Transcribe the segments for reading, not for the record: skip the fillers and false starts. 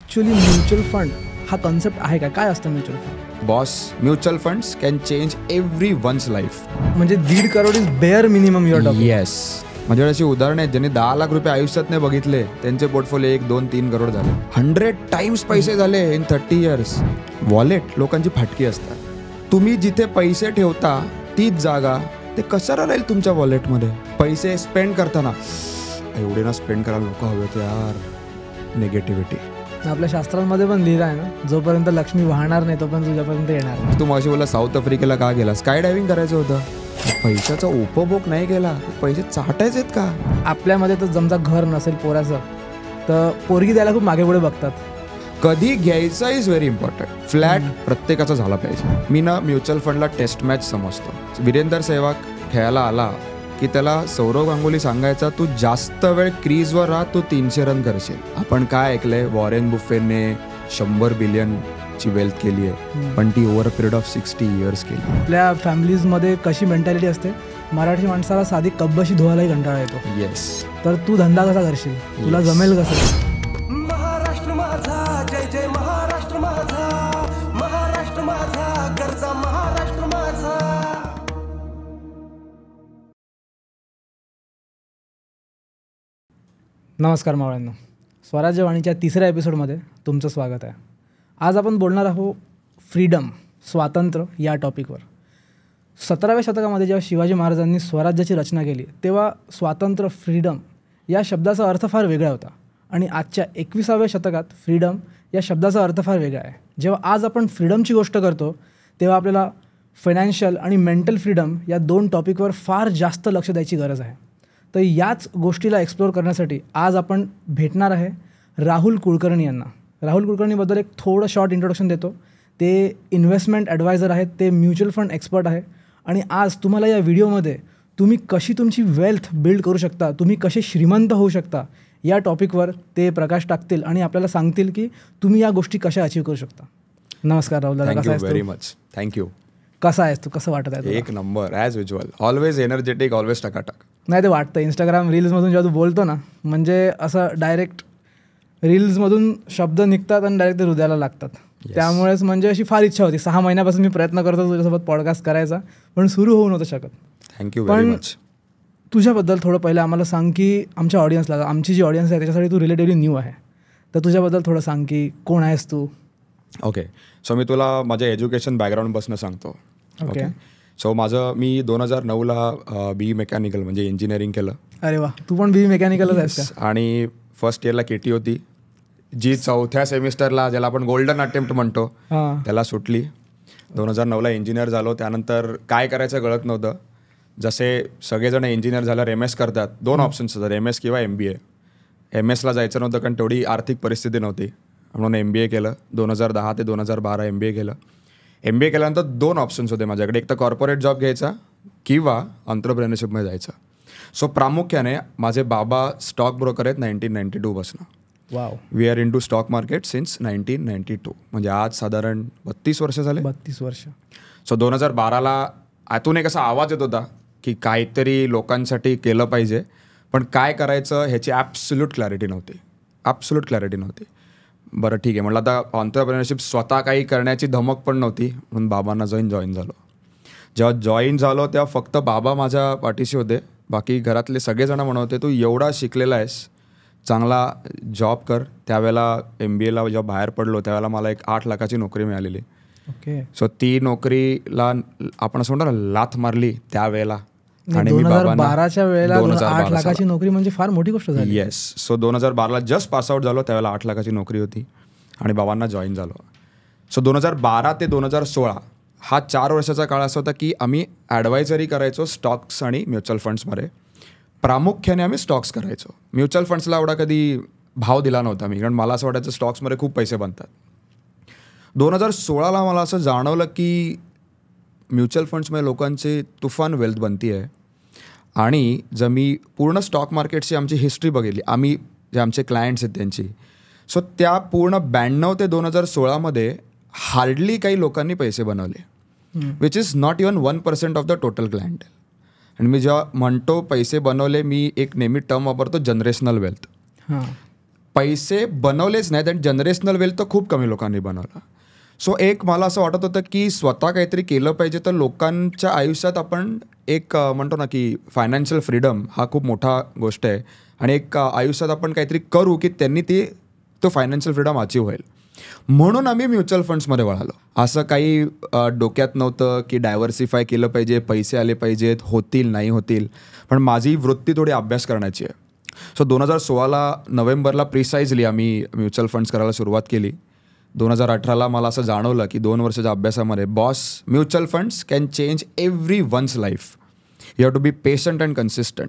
Actually mutual fund हा concept आहे का? काय असतं mutual fund? Boss, mutual funds can change everyone's life. म्हणजे 1.5 crore is bare minimum you're talking. Yes. माझ्याकडे अशी उदाहरणं आहेत ज्यांनी 10 लाख रुपये आयुष्यात नाही बघितले, त्यांचे पोर्टफोलिओ 1, 2, 3 करोड झाले. 100 टाइम्स पैसे झाले इन 30 इयर्स. वॉलेट लोकांची फाटकी असतात. तुम्ही जिथे पैसे ठेवता तीच जागा ते कशाला राहील तुमच्या वॉलेटमध्ये. पैसे स्पेंड करताना एवढे ना स्पेंड करायला लोक हवेत यार. निगेटिव्हिटी. आपल्या शास्त्रांमध्ये पण लिहिलं आहे ना, जोपर्यंत लक्ष्मी वाहणार नाही तोपर्यंत तुझ्यापर्यंत येणार नाही. तू माझी बोला साऊथ आफ्रिकेला का गेला? स्काय डायव्हिंग करायचं होतं. पैशाचा उपभोग नाही केला, पैसे चाटायचे का? आपल्यामध्ये तर जमचा घर नसेल पोराचं तर पोरगी द्यायला खूप मागे पुढे बघतात. कधी घ्यायचा इज व्हेरी इम्पॉर्टंट. फ्लॅट प्रत्येकाचा झाला पाहिजे. मी ना म्युच्युअल फंडला टेस्ट मॅच समजतो. वीरेंद्र सेहवाग खेळायला आला की त्याला सौरव गांगुली सांगायचा, तू जास्त वेळ क्रीजवर राहा, तू 300 रन करशील. आपण काय ऐकलंय, वॉरेन बुफेने 100 बिलियनची वेल्थ केली आहे, पण ती over a period of 60 years केली. आपल्या फॅमिलीजमध्ये कशी मेंटॅलिटी असते, मराठी माणसाला साधी कब्बशी धुवायलाही कंटाळा येतो. येस. तर तू धंदा कसा करशील? तुला जमेल कसं? महाराष्ट्र माझा, जय जय महाराष्ट्र माझा, महाराष्ट्र माझा, गरजा महाराष्ट्र माझा. नमस्कार मावळ्यांनो, स्वराज्यवाणीच्या 3ऱ्या एपिसोडमध्ये तुमचं स्वागत आहे. आज आपण बोलणार आहोत फ्रीडम, स्वातंत्र्य या टॉपिकवर. 17व्या शतकामध्ये जेव्हा शिवाजी महाराजांनी स्वराज्याची रचना केली तेव्हा स्वातंत्र्य, फ्रीडम या शब्दाचा अर्थ फार वेगळा होता. आणि आजच्या 21व्या शतकात फ्रीडम या शब्दाचा अर्थ फार वेगळा आहे. जेव्हा आज आपण फ्रीडमची गोष्ट करतो तेव्हा आपल्याला फायनान्शियल आणि मेंटल फ्रीडम या 2 टॉपिकवर फार जास्त लक्ष द्यायची गरज आहे. तर याच गोष्टीला एक्सप्लोअर करण्यासाठी आज आपण भेटणार आहे राहुल कुलकर्णी यांना. राहुल कुलकर्णीबद्दल एक थोडं शॉर्ट इंट्रोडक्शन देतो. ते इन्व्हेस्टमेंट ॲडवायझर आहेत, ते म्युच्युअल फंड एक्सपर्ट आहे. आणि आज तुम्हाला या व्हिडिओमध्ये तुम्ही कशी तुमची वेल्थ बिल्ड करू शकता, तुम्ही कसे श्रीमंत होऊ शकता या टॉपिकवर ते प्रकाश टाकतील आणि आपल्याला सांगतील की तुम्ही या गोष्टी कशा अचीव करू शकता. नमस्कार राहुल दादा, कसा आहेस? Very much. थँक्यू. कसा आहेस तू? कसं वाटत आहे? एक नंबर, as usual. Always energetic, always टकाटक. नाही, ते वाटतं इंस्टाग्राम रील्समधून जेव्हा तू बोलतो ना, म्हणजे असं डायरेक्ट रील्समधून शब्द निघतात आणि डायरेक्ट ते हृदयाला लागतात. त्यामुळेच म्हणजे अशी फार इच्छा होती. 6 महिन्यापासून मी प्रयत्न करतो तुझ्यासोबत पॉडकास्ट करायचा, पण सुरू होऊ नव्हतं शकत. Thank you very much. तुझ्याबद्दल थोडं पहिलं आम्हाला सांग की आमच्या ऑडियन्सला, आमची जी ऑडियन्स आहे त्याच्यासाठी तू रिलेटिव्हली न्यू आहे, तर तुझ्याबद्दल थोडं सांग की कोण आहेस तू? ओके, सो मी तुला माझ्या एज्युकेशन बॅकग्राऊंडपासून सांगतो. ओके. सो मी 2009ला बी मेकॅनिकल म्हणजे इंजिनिअरिंग केलं. अरे वा, तू पण बी मेकॅनिकलच आहेस का? आणि फर्स्ट इयरला केटी होती, जी 4थ्या सेमिस्टरला, ज्याला आपण गोल्डन अटेम्प्ट म्हणतो, त्याला सुटली. 2009ला इंजिनियर झालो. त्यानंतर काय करायचं कळत नव्हतं. जसे सगळेजण इंजिनियर झाल्यावर MS करतात. 2 ऑप्शन्स होतात, MS किंवा MBA. MS ला जायचं नव्हतं कारण तेवढी आर्थिक परिस्थिती नव्हती, म्हणून MBA केलं. 2010 ते 2012 MBA केलं. MBA केल्यानंतर 2 ऑप्शन्स होते माझ्याकडे, एक तर कॉर्पोरेट जॉब घ्यायचा किंवा एंटरप्रेन्योरशिपमध्ये जायचं. सो प्रामुख्याने माझे बाबा स्टॉक ब्रोकर आहेत 1992 पासून. Wow. We are into stock market since 1992, म्हणजे आज साधारण 32 वर्ष झाले. 32 वर्ष. सो 2012ला आतून एक असा आवाज येत होता की काहीतरी लोकांसाठी केलं पाहिजे, पण काय करायचं ह्याची ॲब्सोल्यूट क्लॅरिटी नव्हती. बरं ठीक आहे म्हटलं, आता एंटरप्रेन्योरशिप स्वतः काही करण्याची धमक पण नव्हती, म्हणून बाबांना जॉईन झालो. जेव्हा जॉईन झालो तेव्हा फक्त बाबा माझ्या पाठीशी होते. बाकी घरातले सगळेजण म्हणत होते, तू एवढा शिकलेला आहेस, चांगला जॉब कर. त्यावेळेला MBAला जेव्हा बाहेर पडलो त्यावेळेला मला एक 8 लाखाची नोकरी मिळालेली. ओके. सो ती नोकरीला आपण असं म्हणतो ना, लाथ मारली त्यावेळेला. आणि 2012च्या वेळेला 8 लाखाची नोकरी म्हणजे फार मोठी गोष्ट झाली. येस. सो 2012ला जस्ट पासआउट झालो, त्यावेळेला 8 लाखाची नोकरी होती आणि बाबांना जॉईन झालो. सो 2012 ते 2016 हा 4 वर्षाचा काळ असा होता की आम्ही ॲडवायझरी करायचो स्टॉक्स आणि म्युच्युअल फंड्समध्ये. प्रामुख्याने आम्ही स्टॉक्स करायचो. म्युच्युअल फंड्सला एवढा कधी भाव दिला नव्हता मी, कारण मला असं वाटायचं स्टॉक्समध्ये खूप पैसे बनतात. 2016ला मला असं जाणवलं की म्युच्युअल फंड्समध्ये लोकांची तुफान वेल्थ बनती आहे. आणि जर मी पूर्ण स्टॉक मार्केटची आमची हिस्ट्री बघितली, आम्ही जे आमचे क्लायंट्स आहेत त्यांची, सो त्या पूर्ण 92 ते 2016मध्ये हार्डली काही लोकांनी पैसे बनवले, which is not even 1% of the total client. आणि मी जेव्हा म्हणतो पैसे बनवले, मी एक नेहमी टर्म वापरतो, जनरेशनल वेल्थ. पैसे बनवलेच नाहीत आणि जनरेशनल वेल्थ तर खूप कमी लोकांनी बनवला. सो एक मला असं वाटत होतं की स्वतः काहीतरी केलं पाहिजे, तर लोकांच्या आयुष्यात आपण एक म्हणतो ना की फायनान्शियल फ्रीडम हा खूप मोठा गोष्ट आहे आणि एक आयुष्यात आपण काहीतरी करू की त्यांनी तो फायनान्शियल फ्रीडम अचीव होईल. म्हणून आम्ही म्युच्युअल फंड्समध्ये वळालो. असं काही डोक्यात नव्हतं की डायव्हर्सिफाय केलं पाहिजे, पैसे आले पाहिजेत, होतील नाही होतील. पण माझी वृत्ती थोडी अभ्यास करण्याची आहे. सो 2016 नोव्हेंबरला प्रिसाइजली आम्ही म्युच्युअल फंड्स करायला सुरुवात केली. 2018 मला असं जाणवलं की 2 वर्षाच्या अभ्यासामध्ये boss, mutual funds can change everyone's life. You have to be patient and consistent.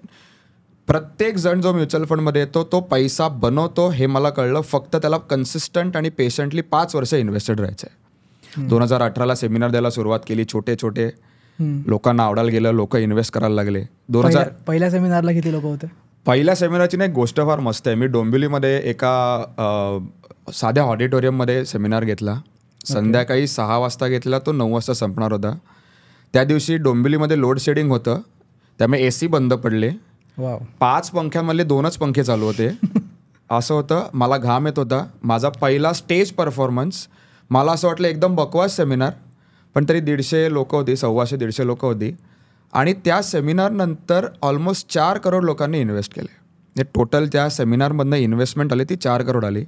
प्रत्येक जण जो म्युच्युअल फंडमध्ये येतो तो पैसा बनवतो हे मला कळलं. फक्त त्याला कन्सिस्टंट आणि पेशंटली 5 वर्ष इन्व्हेस्टेड राहायचं आहे. 2018 सेमिनार द्यायला सुरुवात केली. छोटे लोकांना आवडायला गेलं, लोक इन्व्हेस्ट करायला लागले. पहिल्या सेमिनारला किती लोक होते? पहिल्या सेमिनारची ना एक गोष्ट फार मस्त आहे. मी डोंबिवलीमध्ये एका साध्या ऑडिटोरियममध्ये सेमिनार घेतला. संध्याकाळी 6 वाजता घेतला, तो 9 वाजता संपणार होता. त्या दिवशी डोंबिवलीमध्ये लोड शेडिंग होतं, त्यामुळे AC बंद पडले. 5 पंख्यांमधले 2च पंखे चालू होते. असं होतं. मला घाम येत होता. माझा पहिला स्टेज परफॉर्मन्स. मला असं वाटलं एकदम बकवास सेमिनार, पण तरी 150 लोक होती, 150 लोक होती. आणि त्या सेमिनारनंतर ऑलमोस्ट 4 करोड लोकांनी इन्व्हेस्ट केले. टोटल त्या सेमिनारमधनं इन्व्हेस्टमेंट आली ती 4 करोड आली.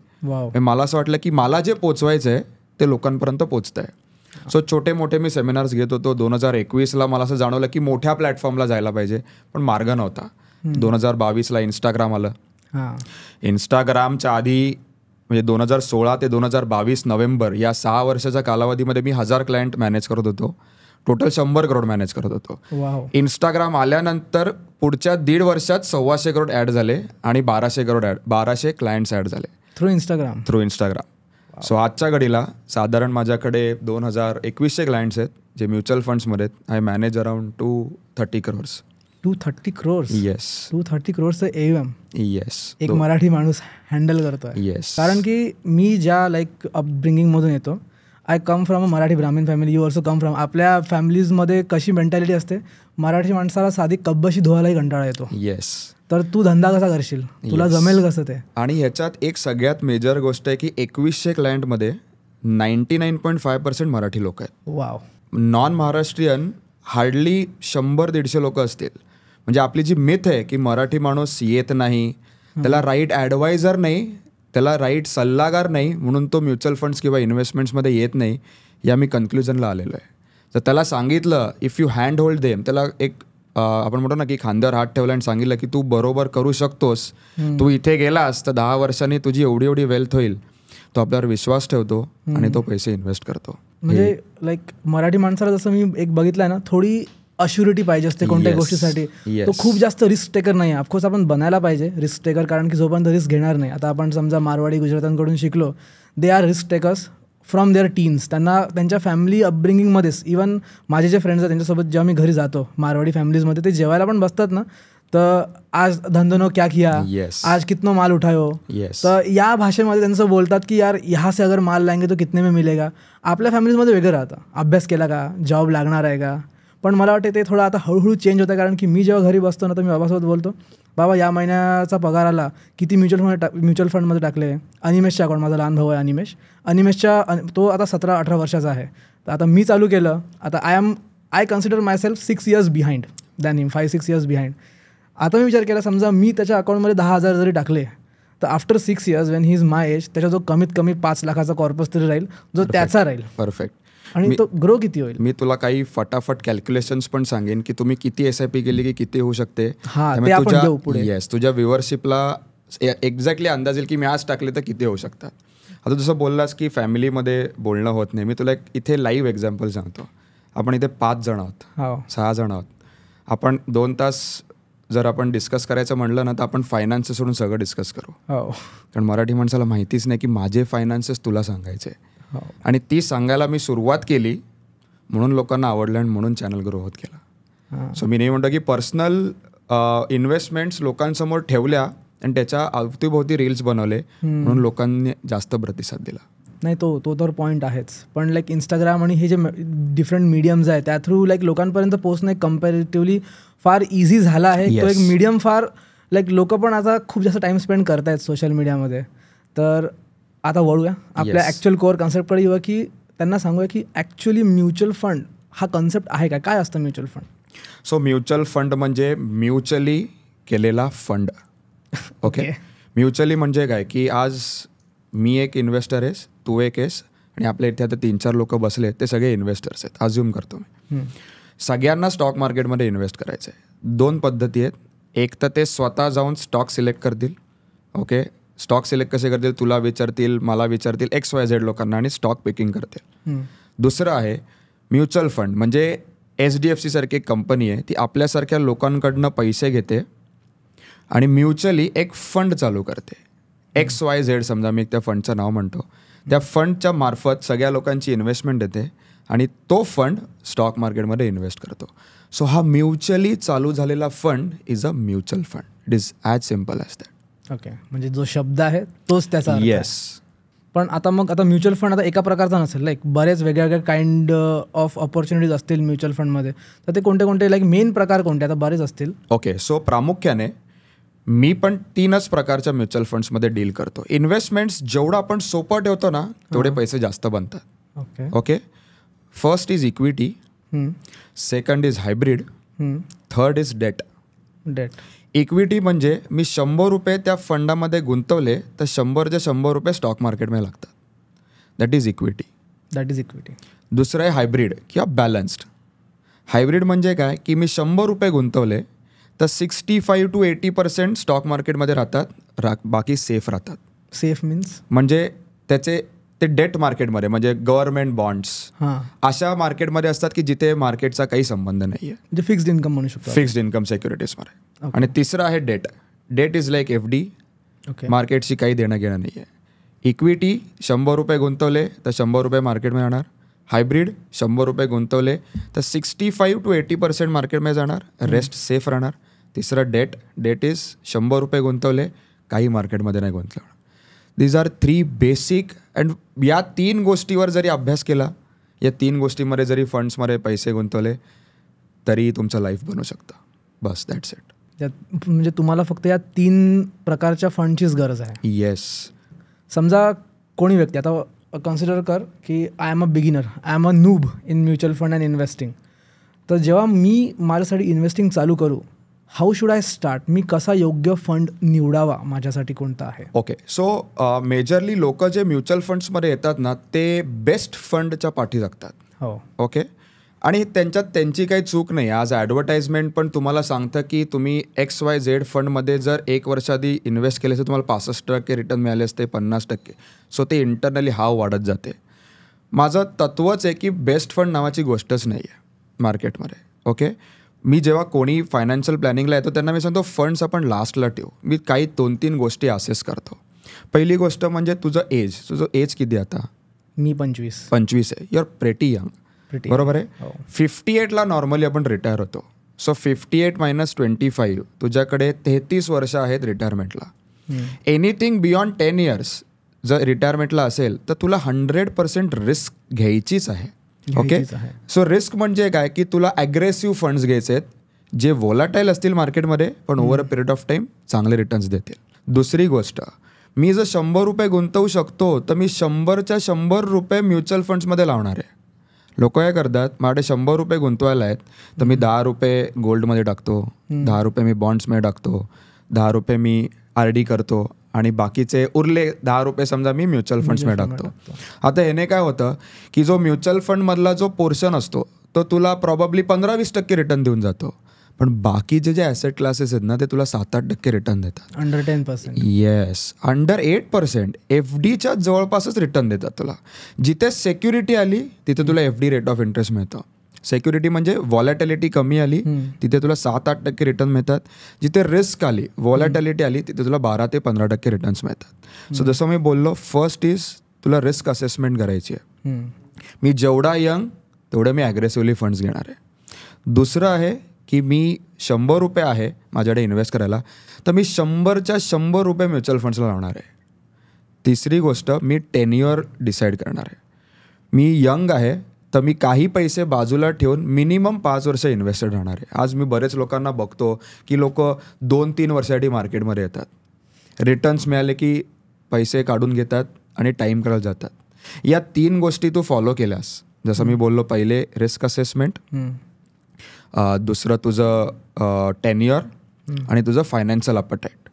मला असं वाटलं की मला जे पोचवायचं आहे ते लोकांपर्यंत पोचतं आहे. सो छोटे मोठे मी सेमिनार्स घेत होतो. 2021ला मला असं जाणवलं की मोठ्या प्लॅटफॉर्मला जायला पाहिजे, पण मार्ग नव्हता. 2022ला इंस्टाग्राम आलं. इंस्टाग्रामच्या आधी म्हणजे 2016 ते 2022 नोव्हेंबर या 6 वर्षाच्या कालावधीमध्ये मी 1000 क्लायंट मॅनेज करत होतो. टोटल 100 करोड मॅनेज करत होतो. इंस्टाग्राम आल्यानंतर पुढच्या 1.5 वर्षात 125 करोड ॲड झाले आणि 1200 क्लायंट्स ॲड झाले थ्रू इंस्टाग्राम. सो आजच्या घडीला साधारण माझ्याकडे 2100 क्लायंट्स आहेत जे म्युच्युअल फंड्समध्ये आहेत. I manage around 230 crores. 230 crores? Yes. 230 crores AUM? Yes. एक मराठी माणूस हँडल करतोय. येस. कारण की मी ज्या अपब्रिंगिंगमधून येतो, I come from a Marathi Brahmin family. You also come from. आपल्या फॅमिलीजमध्ये कशी मेंटॅलिटी असते, मराठी माणसाला साधी कब्बशी धुवायलाही कंटाळा येतो. येस. तर तू धंदा कसा करशील, तुला जमेल कसं ते? आणि ह्याच्यात एक सगळ्यात मेजर गोष्ट आहे की 2100 क्लायंटमध्ये 99.5% मराठी लोक आहेत. वाव. नॉन महाराष्ट्रीयन हार्डली 100-150 लोक असतील. म्हणजे आपली जी मिथ आहे की मराठी माणूस येत नाही, त्याला राईट ॲडवायझर नाही, त्याला राईट सल्लागार नाही, म्हणून तो म्युच्युअल फंड्स किंवा इन्व्हेस्टमेंट्समध्ये येत नाही, या मी कन्क्लुजनला आलेलो आहे. तर त्याला सांगितलं if you hand hold them, त्याला एक आपण म्हणतो ना की खांद्यावर हात ठेवला आणि सांगितलं की तू बरोबर करू शकतोस, तू इथे गेलास तर 10 वर्षांनी तुझी एवढी वेल्थ होईल, तो आपल्यावर विश्वास ठेवतो आणि तो पैसे इन्व्हेस्ट करतो. म्हणजे मराठी माणसाला जसं मी एक बघितलं आहे ना, थोडी अश्युरिटी पाहिजे असते कोणत्या गोष्टीसाठी. तो खूप जास्त रिस्क टेकर नाही. ऑफकोर्स आपण बनायला पाहिजे रिस्क टेकर, कारण की जोपर्यंत रिस्क घेणार नाही. आता आपण समजा मारवाडी गुजरातांकडून शिकलो, they are risk takers from their teens. त्यांना त्यांच्या फॅमिली अपब्रिंगिंगमध्येच, इवन माझे जे फ्रेंड्स आहेत त्यांच्यासोबत जेव्हा मी घरी जातो मारवाडी फॅमिलीजमध्ये, ते जेवायला पण बसतात ना, तर आज धंधोनो क्या किया, आज कितनो माल उठायो, तर या भाषेमध्ये त्यांचं बोलतात की यार यहाँ से अगर माल लाएंगे तो कितने में मिलेगा. आपल्या फॅमिलीजमध्ये वेगळं राहतं, अभ्यास केला का, जॉब लागणार आहे का. पण मला वाटते ते थोडं आता हळूहळू चेंज होतं. कारण की मी जेव्हा घरी बसतो ना, तर मी बाबासोबत बोलतो, बाबा या महिन्याचा पगार आला, किती म्युच्युअल फंडमध्ये टाकले. अनिमेशच्या अकाउंट, माझा लहान भाऊ आहे अनिमेशच्या, तो आता 17-18 वर्षाचा आहे. तर आता मी चालू केलं, आता I consider my self 6 years behind than him, 5-6 years behind. आता मी विचार केला, समजा मी त्याच्या अकाउंटमध्ये 10,000 जरी टाकले, तर after 6 years when he is my age, त्याच्या जो कमीत कमी 5 लाखाचा कॉर्पस तरी राहील, जो त्याचा राहील. परफेक्ट. आणि तो ग्रो किती होईल. मी तुला काही फटाफट कॅल्क्युलेशन्स पण सांगेन की तुम्ही किती SIP केली की किती होऊ शकते. तुझ्या व्ह्युअरशिपला एक्झॅक्टली अंदाज येईल की मी आज टाकले तर किती होऊ शकतात. आता जसं बोललास की फॅमिलीमध्ये बोलणं होत नाही, मी तुला इथे लाईव्ह एक्झाम्पल सांगतो. आपण इथे 5 जण आहोत, 6 जण आहोत. आपण 2 तास जर आपण डिस्कस करायचं म्हणलं ना, तर आपण फायनान्सेस सोडून सगळं डिस्कस करू. कारण मराठी माणसाला माहितीच नाही की माझे फायनान्सेस तुला सांगायचे. आणि ती सांगायला मी सुरुवात केली, म्हणून लोकांना आवडलं आणि म्हणून चॅनल ग्रो होत गेला. सो मी नाही म्हणतो की पर्सनल इन्व्हेस्टमेंट्स लोकांसमोर ठेवल्या आणि त्याच्या अवतीभोवती रील्स बनवले म्हणून लोकांनी जास्त प्रतिसाद दिला. नाही, तो तर पॉईंट आहेच. पण इंस्टाग्राम आणि हे जे डिफरंट मीडियम्स आहेत त्या थ्रू लोकांपर्यंत पोहोचणं कम्पॅरेटिव्हली फार इझी झाला आहे. तो एक मीडियम फार लोक पण आता खूप जास्त टाइम स्पेंड करतायत सोशल मीडियामध्ये. तर आता वळूया आपल्या ॲक्च्युअल कोअर कॉन्सेप्टकडे येऊया, की त्यांना सांगूया की ॲक्च्युअली म्युच्युअल फंड हा कॉन्सेप्ट आहे काय असतं mutual fund? So mutual fund म्हणजे म्युच्युअली केलेला फंड. ओके, म्युच्युअली म्हणजे काय की आज मी एक इन्व्हेस्टर आहेस, तू एक आहेस, आणि आपल्या इथे आता 3-4 लोक बसले, ते सगळे इन्व्हेस्टर्स आहेत. अज्युम करतो मी. सगळ्यांना स्टॉक मार्केटमध्ये इन्व्हेस्ट करायचं आहे. 2 पद्धती आहेत. एक तर ते स्वतः जाऊन स्टॉक सिलेक्ट करतील. ओके, स्टॉक सिलेक्ट कसे करतील, तुला विचारतील, मला विचारतील, XYZ लोकांना, आणि स्टॉक पिकिंग करतील. दुसरं आहे म्युच्युअल फंड. म्हणजे HDFC सारखी एक कंपनी आहे, ती आपल्यासारख्या लोकांकडनं पैसे घेते आणि म्युच्युअली एक फंड चालू करते. XYZ समजा मी त्या फंडचं नाव म्हणतो, त्या फंडच्या मार्फत सगळ्या लोकांची इन्व्हेस्टमेंट देते आणि तो फंड स्टॉक मार्केटमध्ये इन्व्हेस्ट करतो. सो हा म्युच्युअली चालू झालेला fund is a mutual fund. It is as simple as that. Okay, म्हणजे जो शब्द आहे तोच त्याचा अर्थ आहे. येस. पण आता म्युच्युअल फंड आता एका प्रकारचा नसेल, लाईक बरेच वेगळ्या काइंड ऑफ ऑपॉर्च्युनिटीज असतील म्युच्युअल फंडमध्ये. तर ते कोणते लाईक मेन प्रकार कोणते? आता बरेच असतील. ओके, सो प्रामुख्याने मी पण 3च प्रकारच्या म्युच्युअल फंड्समध्ये डील करतो. इन्व्हेस्टमेंट्स जेवढं आपण सोपं ठेवतो ना, तेवढे पैसे जास्त बनतात. Okay okay, first is equity, second is hybrid, third is debt. Equity म्हणजे मी 100 रुपये त्या फंडामध्ये गुंतवले तर 100चे 100 रुपये स्टॉक मार्केटमध्ये लागतात. That is equity. दुसरं आहे हायब्रिड किंवा बॅलन्स्ड. हायब्रिड म्हणजे काय की मी 100 रुपये गुंतवले तर 65 to 80% स्टॉक मार्केटमध्ये राहतात, बाकी सेफ राहतात. सेफ मीन्स म्हणजे ते डेट मार्केटमध्ये, म्हणजे गव्हर्नमेंट बॉन्ड्स अशा मार्केटमध्ये असतात की जिथे मार्केटचा काही संबंध नाही आहे. म्हणजे फिक्स्ड इन्कम म्हणू शकतो, फिक्स्ड इन्कम सिक्युरिटीजमध्ये. आणि तिसरं आहे डेट इज लाईक FD. मार्केटशी काही देणं घेणं नाही आहे. इक्विटी 100 रुपये गुंतवले तर 100 रुपये मार्केटमध्ये जाणार. हायब्रिड 100 रुपये गुंतवले तर 65 to 80% मार्केटमध्ये जाणार, रेस्ट सेफ राहणार. तिसरं डेट इज 100 रुपये गुंतवले, काही मार्केटमध्ये नाही गुंतवणार. These R 3 basic. अँड या 3 गोष्टीवर जरी अभ्यास केला, या 3 गोष्टीमध्ये जरी फंड्समध्ये पैसे गुंतवले तरी तुमचं लाईफ बनू शकतं. बस, दॅट्स इट. म्हणजे तुम्हाला फक्त या 3 प्रकारच्या फंडचीच गरज आहे. येस. समजा कोणी व्यक्ती, आता कन्सिडर कर की I am a beginner, I am a noob in mutual fund and investing. तर जेव्हा मी माझ्यासाठी इन्व्हेस्टिंग चालू करू, हाऊ शुड आय स्टार्ट? मी कसा योग्य फंड निवडावा, माझ्यासाठी कोणता आहे? ओके, सो मेजरली लोक जे म्युच्युअल फंड्समध्ये येतात ना, ते बेस्ट फंडच्या पाठी लागतात. हो. ओके, आणि त्यांची काही चूक नाही. आज ॲडव्हर्टाइजमेंट पण तुम्हाला सांगतं की तुम्ही XYZ फंडमध्ये जर 1 वर्षाआधी इन्व्हेस्ट केले तर तुम्हाला 65% रिटर्न मिळाले असते, 50%. सो ते इंटरनली हाव वाढत जाते. माझं तत्वच आहे की बेस्ट फंड नावाची गोष्टच नाही आहे मार्केटमध्ये. ओके, मी जेव्हा कोणी फायनान्शियल प्लॅनिंगला येतो त्यांना मी सांगतो फंड्स आपण लास्टला ठेवू. मी काही 2-3 गोष्टी असेस करतो. पहिली गोष्ट म्हणजे तुझं एज किती आता? मी 25 आहे. You are pretty young. बरोबर आहे. 58ला नॉर्मली आपण रिटायर होतो. सो 58 - 25 तुझ्याकडे 33 वर्ष आहेत रिटायरमेंटला. एनिथिंग बियॉन्ड 10 years जर रिटायरमेंटला असेल तर तुला 100% रिस्क घ्यायचीच आहे. ओके, सो रिस्क म्हणजे काय की तुला ॲग्रेसिव्ह फंड्स घ्यायचे आहेत जे वोलाटाईल असतील मार्केटमध्ये पण over a period of time चांगले रिटर्न्स देतील. दुसरी गोष्ट, मी जर 100 रुपये गुंतवू शकतो तर मी 100च्या 100 रुपये म्युच्युअल फंड्समध्ये लावणार आहे. लोक काय करतात, माझ्याकडे 100 रुपये गुंतवायला आहेत तर मी 10 रुपये गोल्डमध्ये टाकतो, 10 रुपये मी बॉन्ड्समध्ये टाकतो, 10 रुपये मी RD करतो आणि बाकीचे उरले 10 रुपये समजा मी म्युच्युअल फंड्समध्ये टाकतो. आता ह्याने काय होतं की जो म्युच्युअल फंडमधला जो पोर्शन असतो तो तुला प्रॉबब्ली 15-20% रिटर्न देऊन जातो, पण बाकीचे जे ॲसेट क्लासेस आहेत ना ते तुला 7-8% रिटर्न देतात. अंडर 10%. Yes, under 8%. FDच्या जवळपासच रिटर्न देतात तुला. जिथे सेक्युरिटी आली तिथे तुला FD रेट ऑफ इंटरेस्ट मिळतं. सेक्युरिटी म्हणजे व्हॉलॅटिलिटी कमी आली तिथे तुला 7-8% रिटर्न मिळतात. जिथे रिस्क आली, व्हॉलॅटिलिटी आली, तिथे तुला 12 ते 15% रिटर्न्स मिळतात. सो जसं मी बोललो, फर्स्ट इज तुला रिस्क असेसमेंट करायची आहे. मी जेवढा यंग तेवढं मी ॲग्रेसिव्हली फंड्स घेणार आहे. दुसरं आहे की मी 100 रुपये आहे माझ्याकडे इन्व्हेस्ट करायला तर मी 100च्या 100 रुपये म्युच्युअल फंड्सला लावणार आहे. तिसरी गोष्ट, मी टेन्युअर डिसाईड करणार आहे. मी यंग आहे तर मी काही पैसे बाजूला ठेवून मिनिमम 5 वर्ष इन्व्हेस्टेड राहणार आहे. आज मी बरेच लोकांना बघतो की लोक 2-3 वर्षासाठी मार्केटमध्ये येतात, रिटर्न्स मिळाले की पैसे काढून घेतात आणि टाईम करायला जातात. या 3 गोष्टी तू फॉलो केल्यास, जसं मी बोललो, पहिले रिस्क असेसमेंट, दुसरं तुझं टेन्युअर आणि तुझं फायनान्शियल अपटाईट,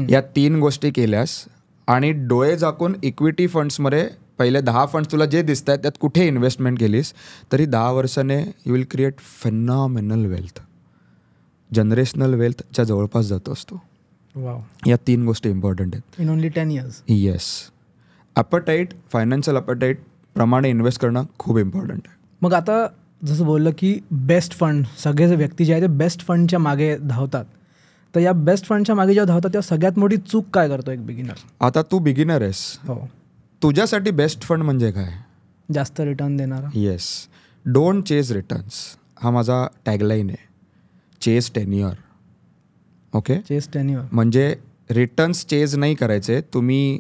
या 3 गोष्टी केल्यास आणि डोळे झाकून इक्विटी फंड्समध्ये पहिले 10 फंड्स तुला जे दिसत आहेत त्यात कुठे इन्व्हेस्टमेंट केलीस तरी 10 वर्षाने you will create phenomenal wealth. Generational वेल्थच्या जवळपास जातो असतो. या 3 गोष्टी इम्पॉर्टंट आहेत in only 10 years. Yes. Uptight, financial uptight प्रमाणे इन्व्हेस्ट करणं खूप इम्पॉर्टंट आहे. मग आता जसं बोललं की बेस्ट फंड, सगळे जे व्यक्ती जे आहे ते बेस्ट फंडच्या मागे धावतात, तर या बेस्ट फंडच्या मागे जेव्हा धावतात तेव्हा सगळ्यात मोठी चूक काय करतो एक बिगिनर? आता तू बिगिनर आहेस, हो, तुझ्यासाठी बेस्ट फंड म्हणजे काय? जास्त रिटर्न देणारा. येस. डोंट चेज रिटर्न्स, हा माझा टॅगलाईन आहे. Chase tenure. Okay, chase tenure म्हणजे रिटर्न्स चेज नाही करायचे, तुम्ही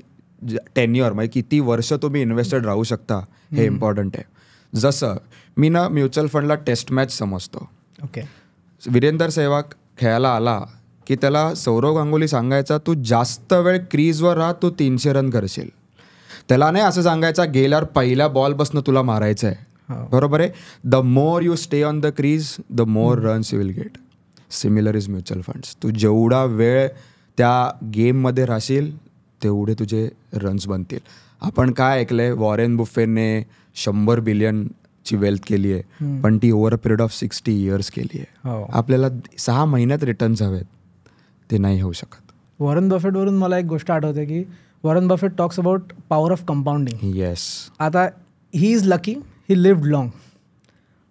टेन्युअर म्हणजे किती वर्ष तुम्ही इन्व्हेस्टेड राहू शकता हे इम्पॉर्टंट आहे. जसं मी ना म्युच्युअल फंडला टेस्ट मॅच समजतो. ओके, वीरेंद्र सेहवाग खेळायला आला की त्याला सौरव गांगुली सांगायचा तू जास्त वेळ क्रीजवर राहा, तू 300 रन करशील. त्याला नाही असं सांगायचा गेल्यावर पहिल्या बॉलपासून तुला मारायचं आहे. बरोबर आहे. The more you stay on the crease the more runs you will get. Similar is mutual funds. तू जेवढा वेळ त्या गेममध्ये राहशील तेवढे तुझे रन्स बनतील. आपण काय ऐकलंय, वॉरेन बुफेने 100 बिलियनची वेल्थ केली आहे, पण ती over a period of 60 years केली आहे. आपल्याला 6 महिन्यात रिटर्न्स हवेत, ते नाही होऊ शकत. वॉरेन बफेटवरून मला एक गोष्ट आठवते की Warren Buffett talks about power of compounding. Yes. आता he is lucky, he lived long,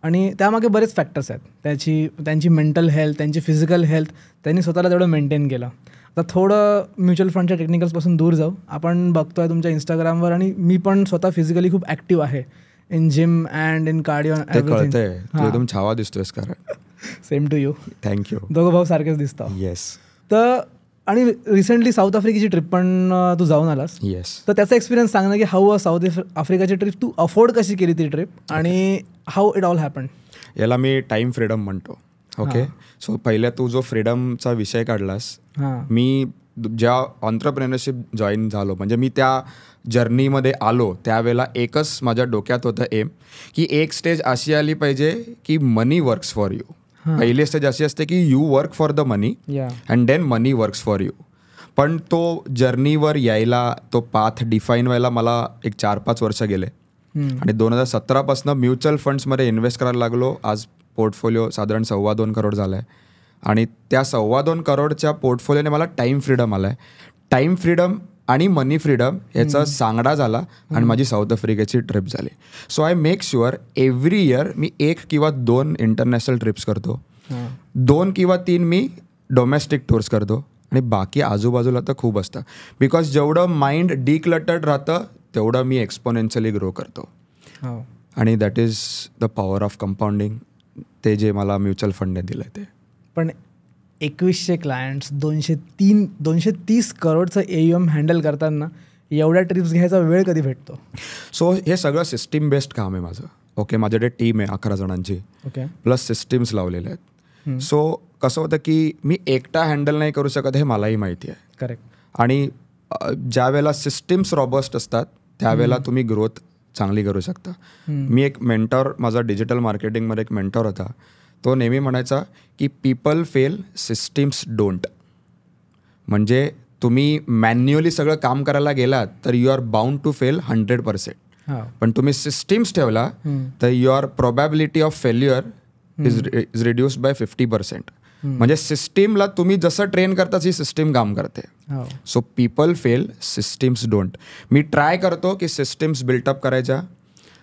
आणि त्यामागे बरेच फॅक्टर्स आहेत. त्यांची मेंटल हेल्थ, त्यांची फिजिकल हेल्थ, त्यांनी स्वतःला तेवढं मेंटेन केलं. आता थोडं म्युच्युअल फंडच्या टेक्निकल्सपासून दूर जाऊ. आपण बघतोय तुमच्या इंस्टाग्रामवर, आणि मी पण स्वतः फिजिकली खूप ॲक्टिव्ह आहे in gym and in cardio. ते कळतंय, तू एकदम छावा दिसतोयस. कारण सेम टू यू. थँक्यू. दोघं भाऊ सारखेच दिसतो. येस. तर आणि रिसेंटली साऊथ आफ्रिकेची ट्रिप पण तू जाऊन आलास. येस. तर त्याचा एक्सपिरियन्स सांग ना की हाऊ अ साऊथ आफ्रिकाची ट्रिप, तू अफोर्ड कशी केली ती ट्रिप आणि हाऊ इट ऑल हॅपन? याला मी टाईम फ्रीडम म्हणतो. ओके, सो पहिल्या तू जो फ्रीडमचा विषय काढलास, मी ज्या ऑन्ट्रप्रेनरशिप जॉईन झालो, म्हणजे मी त्या जर्नीमध्ये आलो त्यावेळेला एकच माझ्या डोक्यात होतं एम की एक स्टेज अशी आली पाहिजे की मनी वर्क्स फॉर यू. पहिली स्टेज अशी असते की you work for the money and then money works for you. पण तो जर्नीवर यायला, तो पाथ डिफाईन व्हायला मला एक 4-5 वर्ष गेले. आणि 2017 म्युच्युअल फंड्समध्ये इन्व्हेस्ट करायला लागलो. आज पोर्टफोलिओ साधारण 2.25 करोड झाला आहे. आणि त्या 2.25 करोडच्या पोर्टफोलिओने मला टाईम फ्रीडम आला आहे. टाईम फ्रीडम आणि मनी फ्रीडम याचा सांगडा झाला आणि माझी साऊथ आफ्रिकेची ट्रिप झाली. So I make sure every year मी 1 किंवा 2 इंटरनॅशनल ट्रिप्स करतो, 2 किंवा 3 मी डोमेस्टिक टूर्स करतो, आणि बाकी आजूबाजूला तर खूप असतं. बिकॉज जेवढं माइंड डिक्लटर्ड राहतं तेवढं मी एक्सपोनेन्शियली ग्रो करतो. आणि that is the power of compounding, ते जे मला म्युच्युअल फंडने दिलं ते. पण 2100 क्लायंट्स, 230 करोडचं AUM हँडल करताना एवढ्या ट्रिप्स घ्यायचा वेळ कधी भेटतो? सो हे सगळं सिस्टीम बेस्ड काम आहे माझं. ओके, माझ्याकडे टीम आहे 11 जणांची, ओके, प्लस सिस्टीम्स लावलेले आहेत. सो कसं होतं की मी एकटा हँडल नाही करू शकत हे मलाही माहिती आहे. करेक्ट. आणि ज्या वेळेला सिस्टीम्स रॉबस्ट असतात त्यावेळेला तुम्ही ग्रोथ चांगली करू शकता. मी एक मेंटॉर, माझा डिजिटल मार्केटिंगमध्ये एक मेंटॉर होता, तो नेहमी म्हणायचा की पीपल फेल, सिस्टीम्स डोंट. म्हणजे तुम्ही मॅन्युअली सगळं काम करायला गेलात तर you are bound to fail 100%. पण तुम्ही सिस्टीम्स ठेवला तर your probability of failure is reduced by 50%. म्हणजे सिस्टीमला तुम्ही जसं ट्रेन करताच ही सिस्टीम काम करते. So people fail, systems don't. Me try करतो की सिस्टीम्स बिल्टअप करायच्या,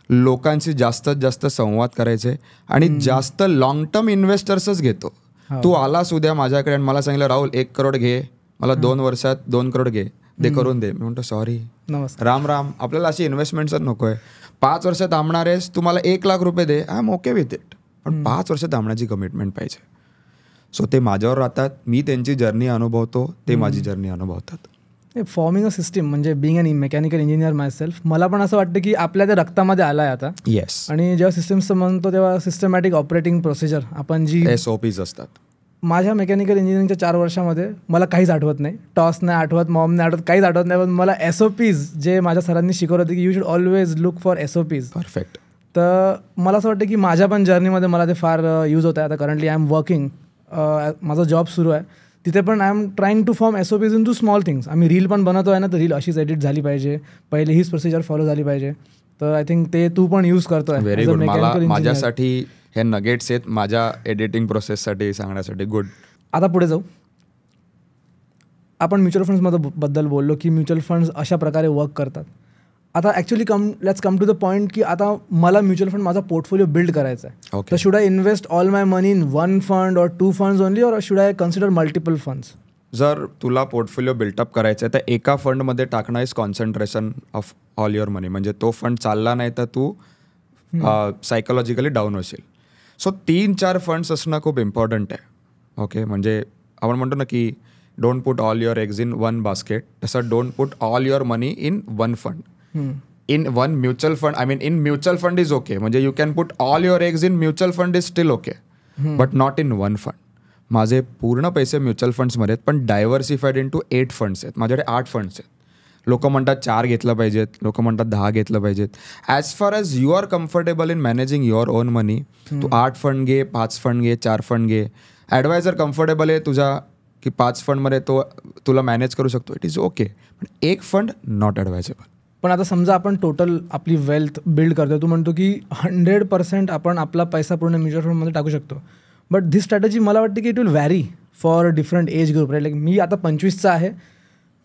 लोकांशी जास्तीत जास्त संवाद करायचे, आणि जास्त लॉंग टर्म इन्व्हेस्टर्सच घेतो. तू आलास उद्या माझ्याकडे आणि मला सांगितलं राहुल 1 करोड घे, मला 2 वर्षात 2 करोड घे, ते करून दे. मी म्हणतो सॉरी, राम राम, आपल्याला अशी इन्व्हेस्टमेंटच नको आहे. 5 वर्ष थांबणार आहेस, तू मला 1 लाख रुपये दे, I am okay with it, पण 5 वर्ष थांबण्याची कमिटमेंट पाहिजे. सो ते माझ्यावर राहतात, मी त्यांची जर्नी अनुभवतो, ते माझी जर्नी अनुभवतात. फॉर्मिंग अ सिस्टीम म्हणजे बिंग अन मेकॅनिकल इंजिनियर मायसेल्फ, मला पण असं वाटतं की आपल्या त्या रक्तामध्ये आला आहे आता. येस. आणि जेव्हा सिस्टम्सचं म्हणतो तेव्हा सिस्टमॅटिक ऑपरेटिंग प्रोसिजर, आपण जी SOPs असतात, माझ्या मेकॅनिकल इंजिनिअरिंगच्या 4 वर्षामध्ये मला काहीच आठवत नाही. टॉस नाही आठवत, मॉम नाही आठवत, काहीच आठवत नाही. पण मला SOPs जे माझ्या सरांनी शिकवलं होते की you should always look for SOPs. Perfect. तर मला असं वाटतं की माझ्या पण जर्नीमध्ये मला ते फार यूज होत आहे. आता करंटली आय एम वर्किंग, माझा जॉब सुरू आहे, तिथे पण I am trying to form SOPs into small things. आम्ही रील पण बनवतो आहे ना, तर रील अशीच एडिट झाली पाहिजे, पहिले हीच प्रोसिजर फॉलो झाली पाहिजे. तर आय थिंक ते तू पण यूज करतोय. Very good. मला माझ्यासाठी हे नगेट्स आहेत माझ्या एडिटिंग प्रोसेससाठी सांगण्यासाठी. गुड. आता पुढे जाऊ. आपण म्युच्युअल फंड्समध्ये बद्दल बोललो की म्युच्युअल फंड्स अशा प्रकारे वर्क करतात. आता actually let's come to the point की आता मला म्युच्युअल फंड माझा पोर्टफोलिओ बिल्ड करायचा आहे. तर should I invest all my money in 1 fund और 2 फंड्स ओनली, और should I consider multiple funds? जर तुला पोर्टफोलिओ बिल्टअप करायचा आहे तर एका फंडमध्ये टाकणं is concentration of all your money. म्हणजे तो फंड चालला नाही तर तू सायकोलॉजिकली डाऊन होशील. सो 3-4 फंड्स असणं खूप इम्पॉर्टंट आहे. ओके, म्हणजे आपण म्हणतो ना की don't put all your eggs in 1 basket, तसं don't put all your money in 1 fund. In 1 mutual fund, I mean in mutual fund is okay. म्हणजे you can put all your eggs in mutual fund is still okay, but not in 1 fund. माझे पूर्ण पैसे mutual फंड्समध्ये आहेत, पण diversified in to 8 funds आहेत. माझ्याकडे 8 funds आहेत. लोक म्हणतात 4 घेतलं पाहिजेत, लोक म्हणतात 10 घेतलं पाहिजेत. As far as you are comfortable in managing your own money, तू 8 फंड घे, 5 फंड घे, 4 फंड घे. ॲडवायझर कम्फर्टेबल आहे तुझा की 5 फंडमध्ये तो तुला मॅनेज करू शकतो, इट इज ओके. पण एक फंड नॉट ॲडवायजेबल. पण आता समजा आपण टोटल आपली वेल्थ बिल्ड करतो, तू म्हणतो की 100% आपण आपला पैसा पूर्ण म्युच्युअल फंडमध्ये टाकू शकतो. बट धिस स्ट्रॅटेजी मला वाटते की it will vary for different age group, right? Like मी आता 25चा आहे,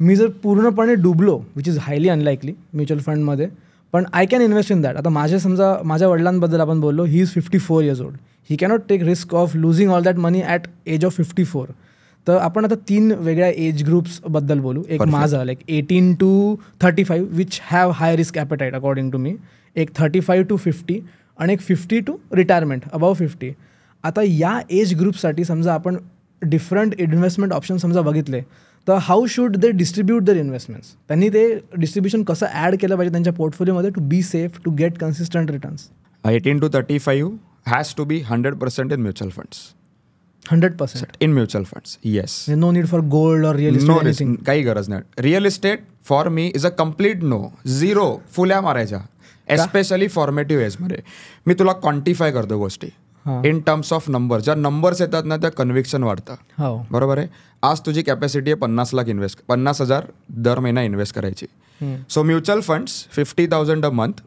मी जर पूर्णपणे डुबलो, which is highly unlikely mutual फंडमध्ये, पण I can invest in that. आता समजा माझ्या वडिलांबद्दल आपण बोललो, he is 54 years old. He cannot take risk of losing all that money at age of 54. तर आपण आता 3 वेगळ्या एज ग्रुप्सबद्दल बोलू. एक माझा like 18 to 35 which have high risk appetite according to me, एक 35 to 50 आणि एक 50 to रिटायरमेंट अबाव 50. आता या एज ग्रुपसाठी समजा आपण डिफरंट इन्व्हेस्टमेंट ऑप्शन समजा बघितले, तर how should they distribute their investments? त्यांनी ते डिस्ट्रीब्युशन कसं ॲड केलं पाहिजे त्यांच्या पोर्टफोलिओमध्ये to be safe, to get consistent returns? 18 to 35 has to be 100% in mutual funds. 100% in mutual funds, yes. No need for gold और रिअल इस्टेट? काही गरज नाही. Real estate for me is a complete no, 0 फुल्या मारायच्या, especially formative एजमध्ये. मी तुला quantify करतो गोष्टी इन टर्म्स ऑफ नंबर. ज्या नंबर्स येतात ना त्या कन्व्हिक्शन वाढतं. बरोबर आहे. आज तुझी कॅपॅसिटी आहे 50 लाख 50,000 दर महिना इन्व्हेस्ट करायची. So mutual funds 50,000 a month.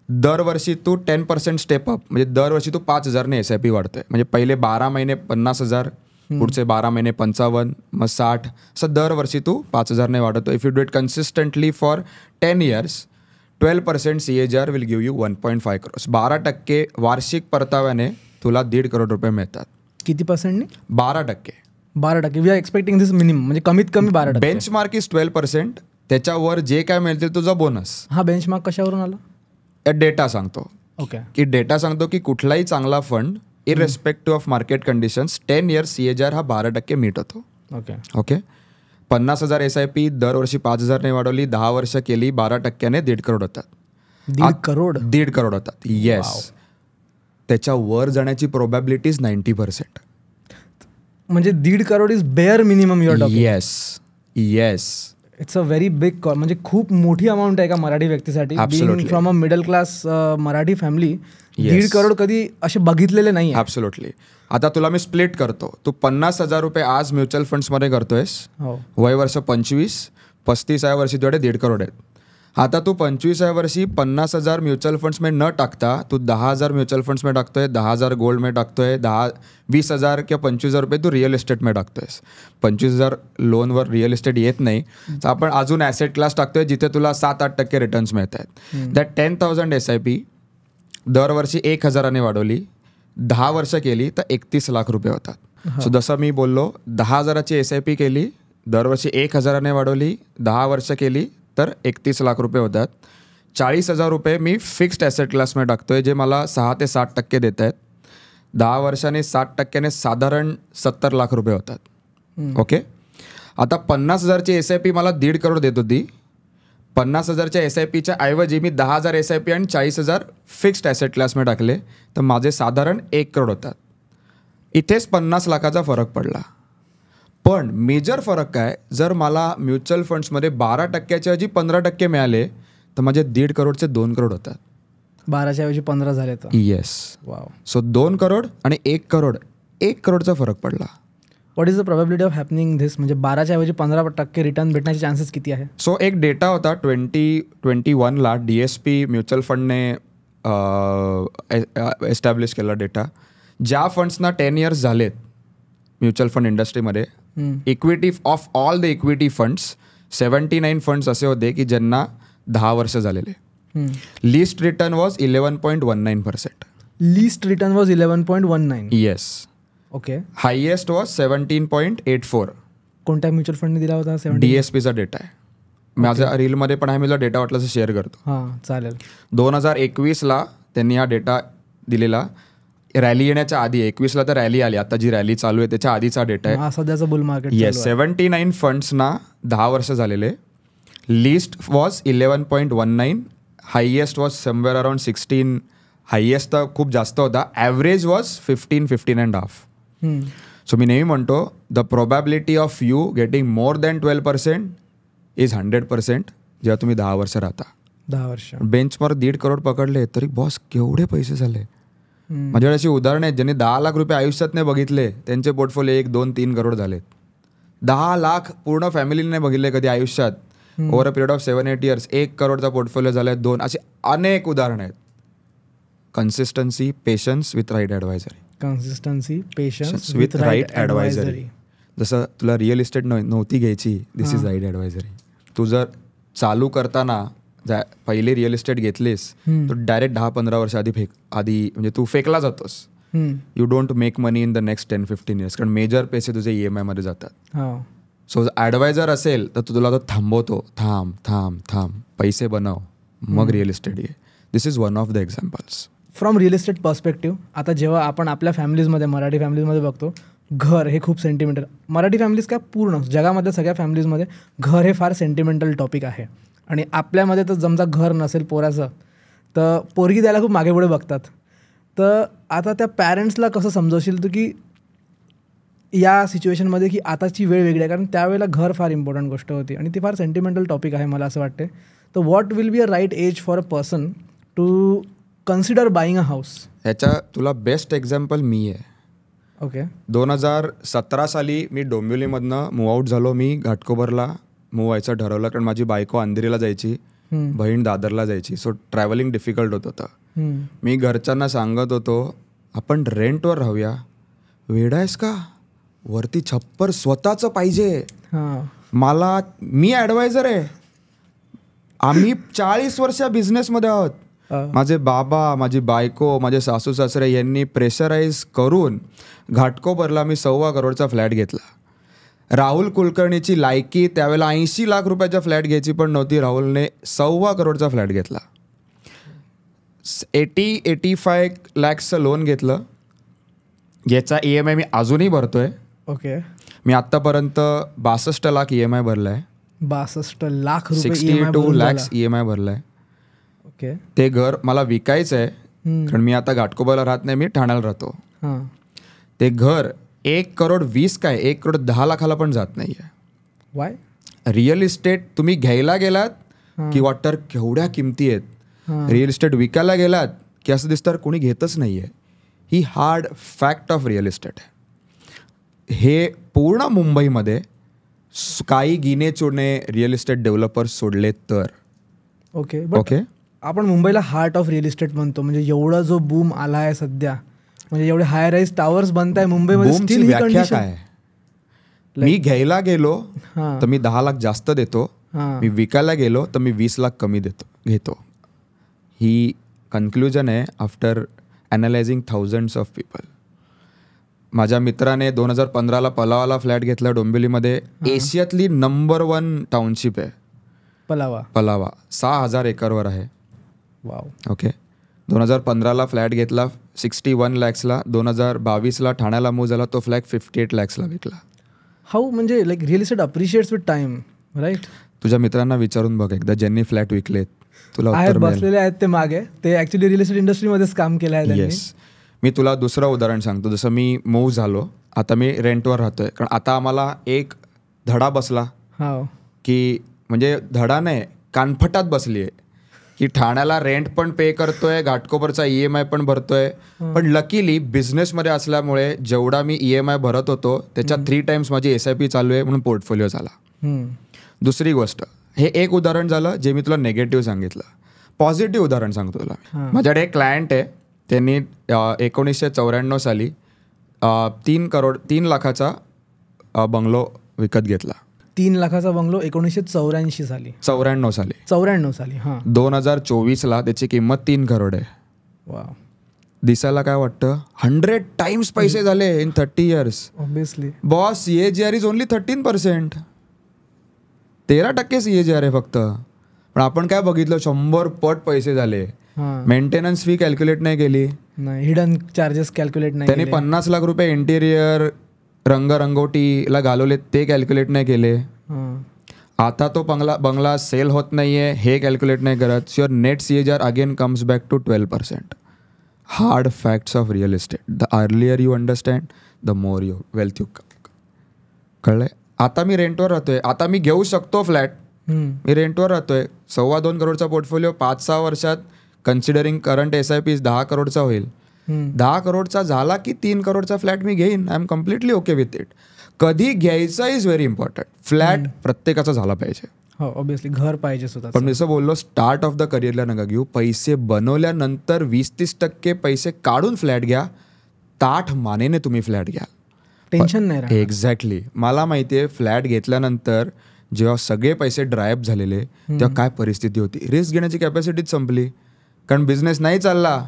दरवर्षी तू 10% स्टेप अप, म्हणजे दरवर्षी तू 5,000ने SIP वाढतोय. म्हणजे पहिले 12 महिने 50,000, पुढचे 12 महिने 55, मग 60, असं दरवर्षी तू 5,000ने वाढवतो. If you do it consistently for 10 years, 12% CAGR will give you 1.5 crores. 12% वार्षिक परताव्याने तुला 1.5 करोड रुपये मिळतात. किती पर्सेंटने? 12%. 12%. We are expecting this minimum, म्हणजे कमीत कमी 12%. Benchmark is 12%. त्याच्यावर जे काय मिळतील तुझा बोनस. हा बेंचमार्क कशावरून आला? डेटा सांगतो. ओके. की डेटा सांगतो की कुठलाही चांगला fund इररेस्पेक्टिव्ह of market conditions 10 years CAGR हा 12% मीट होतो. ओके. 50,000 SIP दरवर्षी 5,000ने वाढवली, 10 वर्ष केली, 12%ने 1.5 करोड होतात. 1.5 करोड होतात. येस. त्याच्या वर जाण्याची प्रोबॅबिलिटी इज 90%. म्हणजे 1.5 crore is bare minimum you're talking? Yes. It's a very big call. म्हणजे खूप मोठी अमाऊंट आहे का मराठी व्यक्तीसाठी? Being from a middle class Marathi family, 1.5 crore कधी असे बघितलेले नाही. ॲब्सोल्युटली. आता तुला मी स्प्लिट करतो. तू 50,000 रुपये आज म्युच्युअल फंड्समध्ये करतोयस, वय वर्ष 25, 35व्या वर्षी तुझ्याकडे 1.5 करोड आहेत. आता तू 25व्या वर्षी 50,000 म्युच्युअल फंड्समध्ये न टाकता तू 10,000 म्युच्युअल फंड्समध्ये टाकतोय, 10,000 गोल्डमध्ये टाकतोय, 20,000 किंवा 25,000 रुपये तू रिअल इस्टेटमध्ये टाकतोयस. 25,000 लोनवर रिअल इस्टेट येत नाही, तर आपण अजून ॲसेट क्लास टाकतोय जिथे तुला 7-8% रिटर्न्स मिळत आहेत. दॅट 10,000 SIP दरवर्षी 1,000ने वाढवली, 10 वर्ष केली तर 31 लाख रुपये होतात. सो जसं मी बोललो, 10,000ची SIP केली, दरवर्षी 1,000ने वाढवली, 10 वर्ष केली तर 31 लाख रुपये होतात. 40,000 रुपये मी फिक्स्ड ॲसेट क्लासमध्ये टाकतोय, जे मला 6 ते 7% देत आहेत. 10 वर्षाने 7%ने साधारण 70 लाख रुपये होतात. ओके. आता 50,000ची SIP मला 1.5 करोड देत होती. 50,000च्या SIPच्या ऐवजी मी 10,000 SIP आणि 40,000 फिक्स्ड ॲसेट क्लासमध्ये टाकले, तर माझे साधारण 1 करोड होतात. इथेच 50 लाखाचा फरक पडला. पण मेजर फरक काय, जर मला म्युच्युअल फंड्समध्ये 12% ऐवजी 15% मिळाले तर माझे 1.5 करोडचे 2 करोड होतात. 12च्या ऐवजी 15 झाले तर. येस. वाव. सो 2 करोड आणि 1 करोड, 1 करोडचा फरक पडला. What is the probability of happening this? म्हणजे 12च्या ऐवजी 15% रिटर्न भेटण्याचे चान्सेस किती आहे? सो एक डेटा होता 2021ला DSP म्युच्युअल फंडने एस्टॅब्लिश केला डेटा. ज्या फंड्सना 10 इयर्स झालेत म्युच्युअल फंड इंडस्ट्रीमध्ये, equity of all the equity funds 79 funds असे होते की ज्यांना 10 वर्ष झालेले. List return was 11.19%. List return was 11.19. Yes. Okay. Highest was 17.84. कोणत्या म्युच्युअल फंडने दिला होता? DSPचा डेटा आहे. माझ्या रीलमध्ये पण आहे, मी डेटा वाटला तर शेअर करतो. हां, चालेल. 2021ला त्यांनी हा डेटा दिलेला. रॅली येण्याच्या आधी, 21ला तर रॅली आली, आता जी रॅली चालू आहे त्याच्या आधीचा डेटा आहे. सध्याचं बुल मार्केट. येस. 79 फंड्सना 10 वर्ष झालेले. List was 11.19. Highest was somewhere around 16. Highest तर खूप जास्त होता. Average was 15.5. सो मी नेहमी म्हणतो the probability of you getting more than 12% is 100% जेव्हा तुम्ही 10 वर्ष राहता. 10 वर्ष. बेंचमार्क 1.5 करोड पकडले तरी बॉस केवढे पैसे झाले. माझ्याकडे अशी उदाहरणं आहेत ज्यांनी 10 लाख रुपये आयुष्यात नाही बघितले, त्यांचे पोर्टफोलिओ 1, 2, 3 करोड झालेत. 10 लाख पूर्ण फॅमिलीने नाही बघितले कधी आयुष्यात. Over a period of 7-8 years 1 करोडचा पोर्टफोलिओ झाला आहे, 2. असे अनेक उदाहरणं आहेत. Consistency, patience with right advisory. Consistency, patience with right advisory. जसं तुला रिअल इस्टेट नव्हती घ्यायची, दिस इज राईट ॲडवायझरी. तू जर चालू करताना पहिले रिअल इस्टेट घेतलीस तर डायरेक्ट 10-15 वर्ष आधी म्हणजे तू फेकला जातोस. You don't make money in the next 10-15 years, कारण मेजर पैसे तुझे EMI मध्ये जातात. सो ॲडवायझर असेल तर तू तुला तो थांबवतो, थांब पैसे बनव, मग रिअल इस्टेट घे. This is one of the examples. From real estate perspective, आता जेव्हा आपण आपल्या फॅमिलीजमध्ये, मराठी फॅमिलीजमध्ये बघतो, घर हे खूप सेंटिमेंटल. मराठी फॅमिलीज काय, पूर्ण जगामधल्या सगळ्या फॅमिलीजमध्ये घर हे फार सेंटिमेंटल टॉपिक आहे. आणि आपल्यामध्ये तर जमचा घर नसेल पोराचं तर पोरगी द्यायला खूप मागे पुढे बघतात. तर आता त्या पॅरेंट्सला कसं समजवशील तू की या सिच्युएशनमध्ये की आताची वेळ वेगळी आहे, कारण त्यावेळेला घर फार इम्पॉर्टंट गोष्ट होती आणि ती फार सेंटिमेंटल टॉपिक आहे मला असं वाटते. तर what will be a right age for a person to consider buying a house? ह्याच्या तुला बेस्ट एक्झाम्पल मी आहे. ओके. 2017 साली मी डोंबिवलीमधनं मूव आऊट झालो. मी घाटकोपरला मूव व्हायचं ठरवलं, कारण माझी बायको अंधेरीला जायची, बहीण दादरला जायची. सो ट्रॅव्हलिंग डिफिकल्ट होत होतं. मी घरच्यांना सांगत होतो आपण रेंटवर राहूया. वेडा आहेस का, वरती छप्पर स्वतःचं पाहिजे. मी ॲडवायझर आहे. आम्ही 40 वर्ष बिझनेसमध्ये आहोत. माझे बाबा, माझी बायको, माझे सासू सासरे यांनी प्रेशराईज करून घाटकोपरला मी 1.25 करोडचा फ्लॅट घेतला. राहुल कुलकर्णीची लायकी त्यावेळेला 80 लाख रुपयाचा फ्लॅट घ्यायची पण नव्हती, राहुलने 1.25 करोडचा फ्लॅट घेतला. 80-85 लॅक्सचं लोन घेतलं. याचा EMI मी अजूनही भरतोय. ओके. मी आत्तापर्यंत 62 लाख EMI भरलाय. 62 लाख रुपये 62 लॅक्स EMI भरलाय. ओके. ते घर मला विकायचं आहे, कारण मी आता घाटकोपरला राहत नाही, मी ठाण्याला राहतो. ते घर 1 करोड 20 काय 1 करोड 10 लाखाला पण जात नाही आहे. वाय? रिअल इस्टेट तुम्ही घ्यायला गेलात की वाटतं केवढ्या किमती आहेत. रिअल इस्टेट विकायला गेलात की असं दिसतं कोणी घेतच नाही आहे. ही hard fact of real estate आहे. हे पूर्ण मुंबईमध्ये काही गिने चुने रिअल इस्टेट डेव्हलपर्स सोडले तर. ओके. ओके. आपण मुंबईला हार्ट ऑफ रिअल इस्टेट म्हणतो, म्हणजे एवढा जो बूम आला आहे सध्या, म्हणजे एवढे हाय राईज टावर्स बनत आहे मुंबईमध्ये, स्टील ही कंडिशन काय. मी घ्यायला गेलो तर मी 10 लाख जास्त देतो, मी विकायला गेलो तर मी 20 लाख कमी घेतो. ही कन्क्लुजन आहे आफ्टर ॲनालायझिंग थाउजंड्स ऑफ पीपल. माझ्या मित्राने 2015ला पलावाला फ्लॅट घेतला डोंबिवलीमध्ये. एशियातली नंबर 1 टाउनशिप आहे पलावा. 6,000 एकरवर आहे. वाव. ओके. 2015ला फ्लॅट घेतला 61 लॅक्सला. 2022ला ठाण्याला मूव झाला, तो फ्लॅट 58 लॅक्सला विकला. हाऊ, म्हणजे like real estate appreciates with time, right? तुझ्या मित्रांना विचारून बघ एकदा ज्यांनी फ्लॅट विकलेत, तुला उत्तर बसलेले आहेत ते मागे. ते ॲक्च्युली रिअल इस्टेट इंडस्ट्रीमध्येच काम केलं आहे. येस. मी तुला दुसरं उदाहरण सांगतो. जसं मी मूव्ह झालो, आता मी रेंटवर राहतोय, कारण आता आम्हाला एक धडा बसला हो की म्हणजे धडा नाही, कानफटात बसली आहे की ठाण्याला रेंट पण पे करतोय, घाटकोपरचा EMI पण भरतोय. पण लकीली बिझनेसमध्ये असल्यामुळे जेवढा मी EMI भरत होतो त्याच्या 3 times माझी SIP चालू आहे, म्हणून पोर्टफोलिओ झाला. दुसरी गोष्ट, हे एक उदाहरण झालं जे मी तुला नेगेटिव्ह सांगितलं. पॉझिटिव्ह उदाहरण सांगतो तुला. माझ्याकडे एक क्लायंट आहे, त्यांनी 1994 साली 3 लाखाचा बंगलो विकत घेतला. 3 लाखाचा बंगलो 1984 साली. 94 साली. हां. 2024ला त्याची किंमत 3 करोड आहे. वा. दिसायला काय वाटतं, 100 times पैसे झाले in 30 years. Obviously. Boss, CAGR is only 13%. 13% CAGR आहे फक्त. पण आपण काय बघितलं, 100 पट पैसे झाले. मेंटेनन्स फी कॅल्क्युलेट नाही केली, हिडन चार्जेस कॅल्क्युलेट नाही त्यांनी 50 लाख रुपये इंटेरियर रंगरंगोटीला घालवले, ते कॅल्क्युलेट नाही केले. आता तो बंगला सेल होत नाहीये, हे कॅल्क्युलेट नाही करत. Your net CAGR again comes back to 12%. Hard facts of real estate. The earlier you understand the more you wealth you कळलंय. आता मी रेंटवर राहतोय, आता मी घेऊ शकतो फ्लॅट, मी रेंटवर राहतोय. 2.25 करोडचा पोर्टफोलिओ 5-6 वर्षात कन्सिडरिंग करंट SIP 10 करोडचा होईल. 10 करोडचा झाला की 3 करोडचा फ्लॅट मी घेईन. I am completely okay with it. कधी घ्यायचा इज व्हेरी इम्पॉर्टंट. फ्लॅट प्रत्येकाचा झाला पाहिजे. हो ऑब्विसली, घर पाहिजे सुद्धा. पण मी असं बोललो, स्टार्ट ऑफ द करिअरला नका घेऊ. पैसे बनवल्यानंतर 20-30% पैसे काढून फ्लॅट घ्या. ताठ मानेने तुम्ही फ्लॅट घ्या, टेन्शन नाही. एक्झॅक्टली. मला माहिती आहे, फ्लॅट घेतल्यानंतर जेव्हा सगळे पैसे ड्रायअप झालेले तेव्हा काय परिस्थिती होती. रिस्क घेण्याची कॅपॅसिटीच संपली, कारण बिझनेस नाही चालला,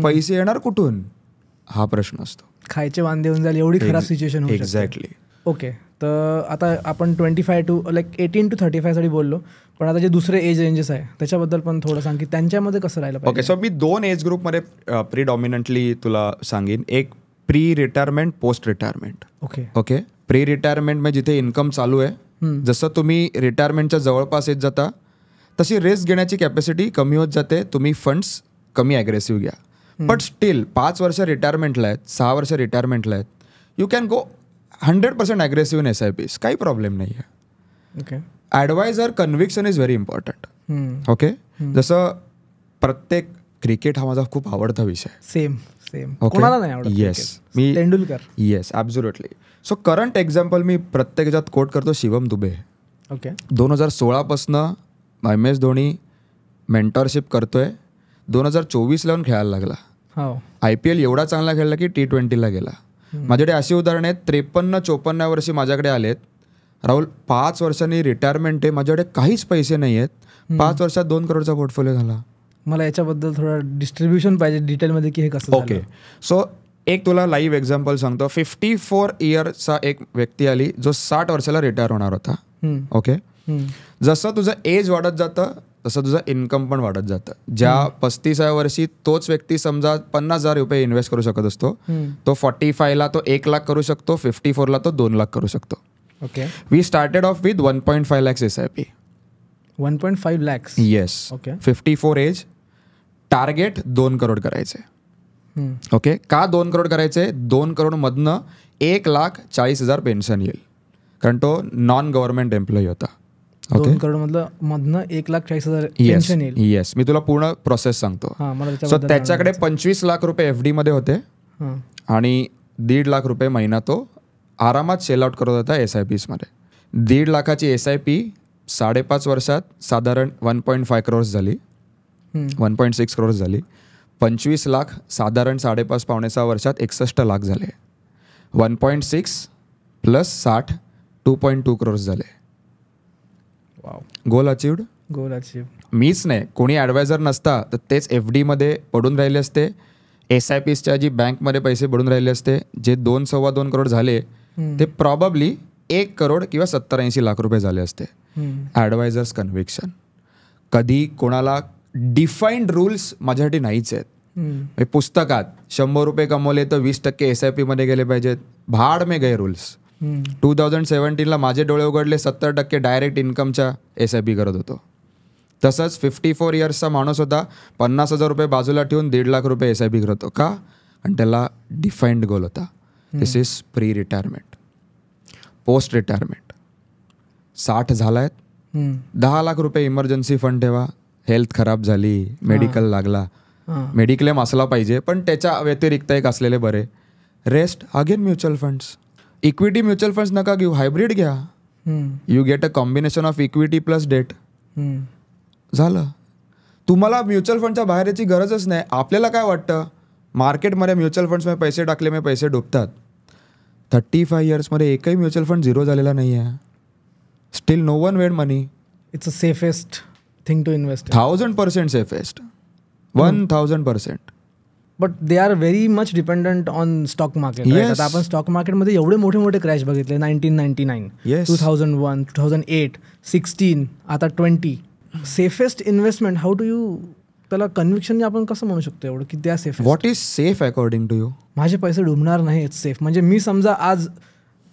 पैसे येणार कुठून हा प्रश्न असतो. खायचे वांदे होऊन जाईल, एवढी खराब सिच्युएशन होऊ शकते. एक्झॅक्टली. ओके, तर आता आपण 25 to 18 to 35 साठी बोललो, पण आता जे दुसरे एज रेंजेस आहे त्याच्याबद्दल पण थोडं सांग की त्यांच्यामध्ये कसं राहिलं पाहिजे. ओके, सो मी 2 एज ग्रुपमध्ये प्रिडॉमिनंटली तुला सांगेन. एक pre retirement, post retirement. Okay, pre retirement म्हणजे जिथे इन्कम चालू आहे, जसं तुम्ही रिटायरमेंटच्या जवळपास येत जाता तशी रिस्क घेण्याची कॅपॅसिटी कमी होत जाते. तुम्ही फंड्स कमी ॲग्रेसिव्ह घ्या. बट स्टील 5 वर्ष रिटायरमेंटला आहेत, 6 वर्ष रिटायरमेंटला आहेत, you can go 100% aggressive in SIPs. काही प्रॉब्लेम नाही आहे. Okay, advisor conviction is very important. Okay, जसं प्रत्येक क्रिकेट हा माझा खूप आवडता विषय. सेम कोणाला नाही आवडत. येस, मी Tendulkar. Yes, absolutely. So current example मी प्रत्येक ह्याच्यात कोट करतो, शिवम दुबे. ओके, 2016पासनं MS धोनी मेंटॉरशिप करतोय. 2024ला येऊन खेळायला लागला. हो, IPL एवढा चांगला खेळला की T20ला गेला. माझ्याकडे अशी उदाहरणं आहेत, 53-54 वर्षी माझ्याकडे आलेत. राहुल, 5 वर्षांनी रिटायरमेंट आहे, माझ्याकडे काहीच पैसे नाही आहेत, 5 वर्षात 2 करोडचा पोर्टफोलिओ झाला. मला याच्याबद्दल थोडं डिस्ट्रीब्युशन पाहिजे डिटेलमध्ये की हे कसं. ओके, सो एक तुला लाईव्ह एक्झाम्पल सांगतो. 54 इयरचा एक व्यक्ती आली जो 60 वर्षाला रिटायर होणार होता. ओके, जसं तुझं एज वाढत जातं तसं तुझं इन्कम पण वाढत जातं. ज्या 35व्या वर्षी तोच व्यक्ती समजा 50,000 रुपये इन्व्हेस्ट करू शकत असतो, तो 45ला तो 1 लाख करू शकतो, 54ला तो 2 लाख करू शकतो. Okay, we started off with 1.5 lakhs SIP. 1.5 lakhs. Yes. Okay, 54 age. Target 2 crore करायचे. ओके, का 2 करोड करायचे? 2 करोडमधनं 1,40,000 पेन्शन येईल, कारण तो नॉन गव्हर्नमेंट एम्प्लॉई होता. 2 करोड मधनं 1,40,000 पेन्शन येईल. येस, मी तुला पूर्ण प्रोसेस सांगतो. सो त्याच्याकडे 25 लाख रुपये FD मध्ये होते आणि 1.5 लाख रुपये महिना तो आरामात सेल आउट करत होता SIPs मध्ये. 1.5 लाखाची SIP 5.5 वर्षात साधारण 1.5 crores झाली, 1.6 crores झाली. 25 लाख साधारण 5.5-6 वर्षात 61 लाख झाले. 1.6 + 60 2.2 crores झाले. गोल अचीव्ड. मीच नाही, कोणी ॲडवायझर नसता तर तेच FD मध्ये पडून राहिले असते. SIPsच्या जी बँकमध्ये पैसे पडून राहिले असते. जे 2-2.25 करोड झाले ते प्रॉबब्ली 1 करोड किंवा 70-80 लाख रुपये झाले असते. ॲडवायझर्स कन्व्हिक्शन. कधी कोणाला डिफाईन्ड रूल्स माझ्यासाठी नाहीच आहेत. पुस्तकात 100 रुपये कमवले तर 20% SIP मध्ये गेले पाहिजेत. भाड में गए रूल्स. 2017ला माझे डोळे उघडले, 70% डायरेक्ट इन्कमच्या SIP करत होतो. तसंच 54 इयर्सचा माणूस होता, 50,000 रुपये बाजूला ठेवून 1.5 लाख रुपये SIP करत होतो. का? आणि त्याला डिफाईन्ड गोल होता. This is pre retirement. Post retirement 60 झालायत, 10 लाख रुपये इमर्जन्सी फंड ठेवा. हेल्थ खराब झाली, मेडिकल लागला, मेडिक्लेम असला पाहिजे, पण त्याच्या व्यतिरिक्त एक असलेले बरे. Rest again mutual funds. Equity mutual funds नका घेऊ, हायब्रिड घ्या. You get a combination of equity plus debt. झालं. तुम्हाला म्युच्युअल फंडच्या बाहेर याची गरजच नाही. आपल्याला काय वाटतं, मार्केटमध्ये म्युच्युअल फंड्समध्ये पैसे टाकले मी पैसे डुबतात. 35 इयर्समध्ये एकही म्युच्युअल फंड झिरो झालेला नाही आहे. Steel no one wade money. It's a safest thing to invest. 1000% safest. 1000%. But they are very much dependent on stock market. आता आपण स्टॉक मार्केटमध्ये एवढे मोठे मोठे क्रॅश बघितले. 1999, 2001, 2008, 16, आता 20. Safest investment, how do you त्याला कन्व्हिक्शन आपण कसं म्हणू शकतो एवढं की त्या safe? What is safe according to you? माझे पैसे डुबणार नाही सेफ. म्हणजे मी समजा आज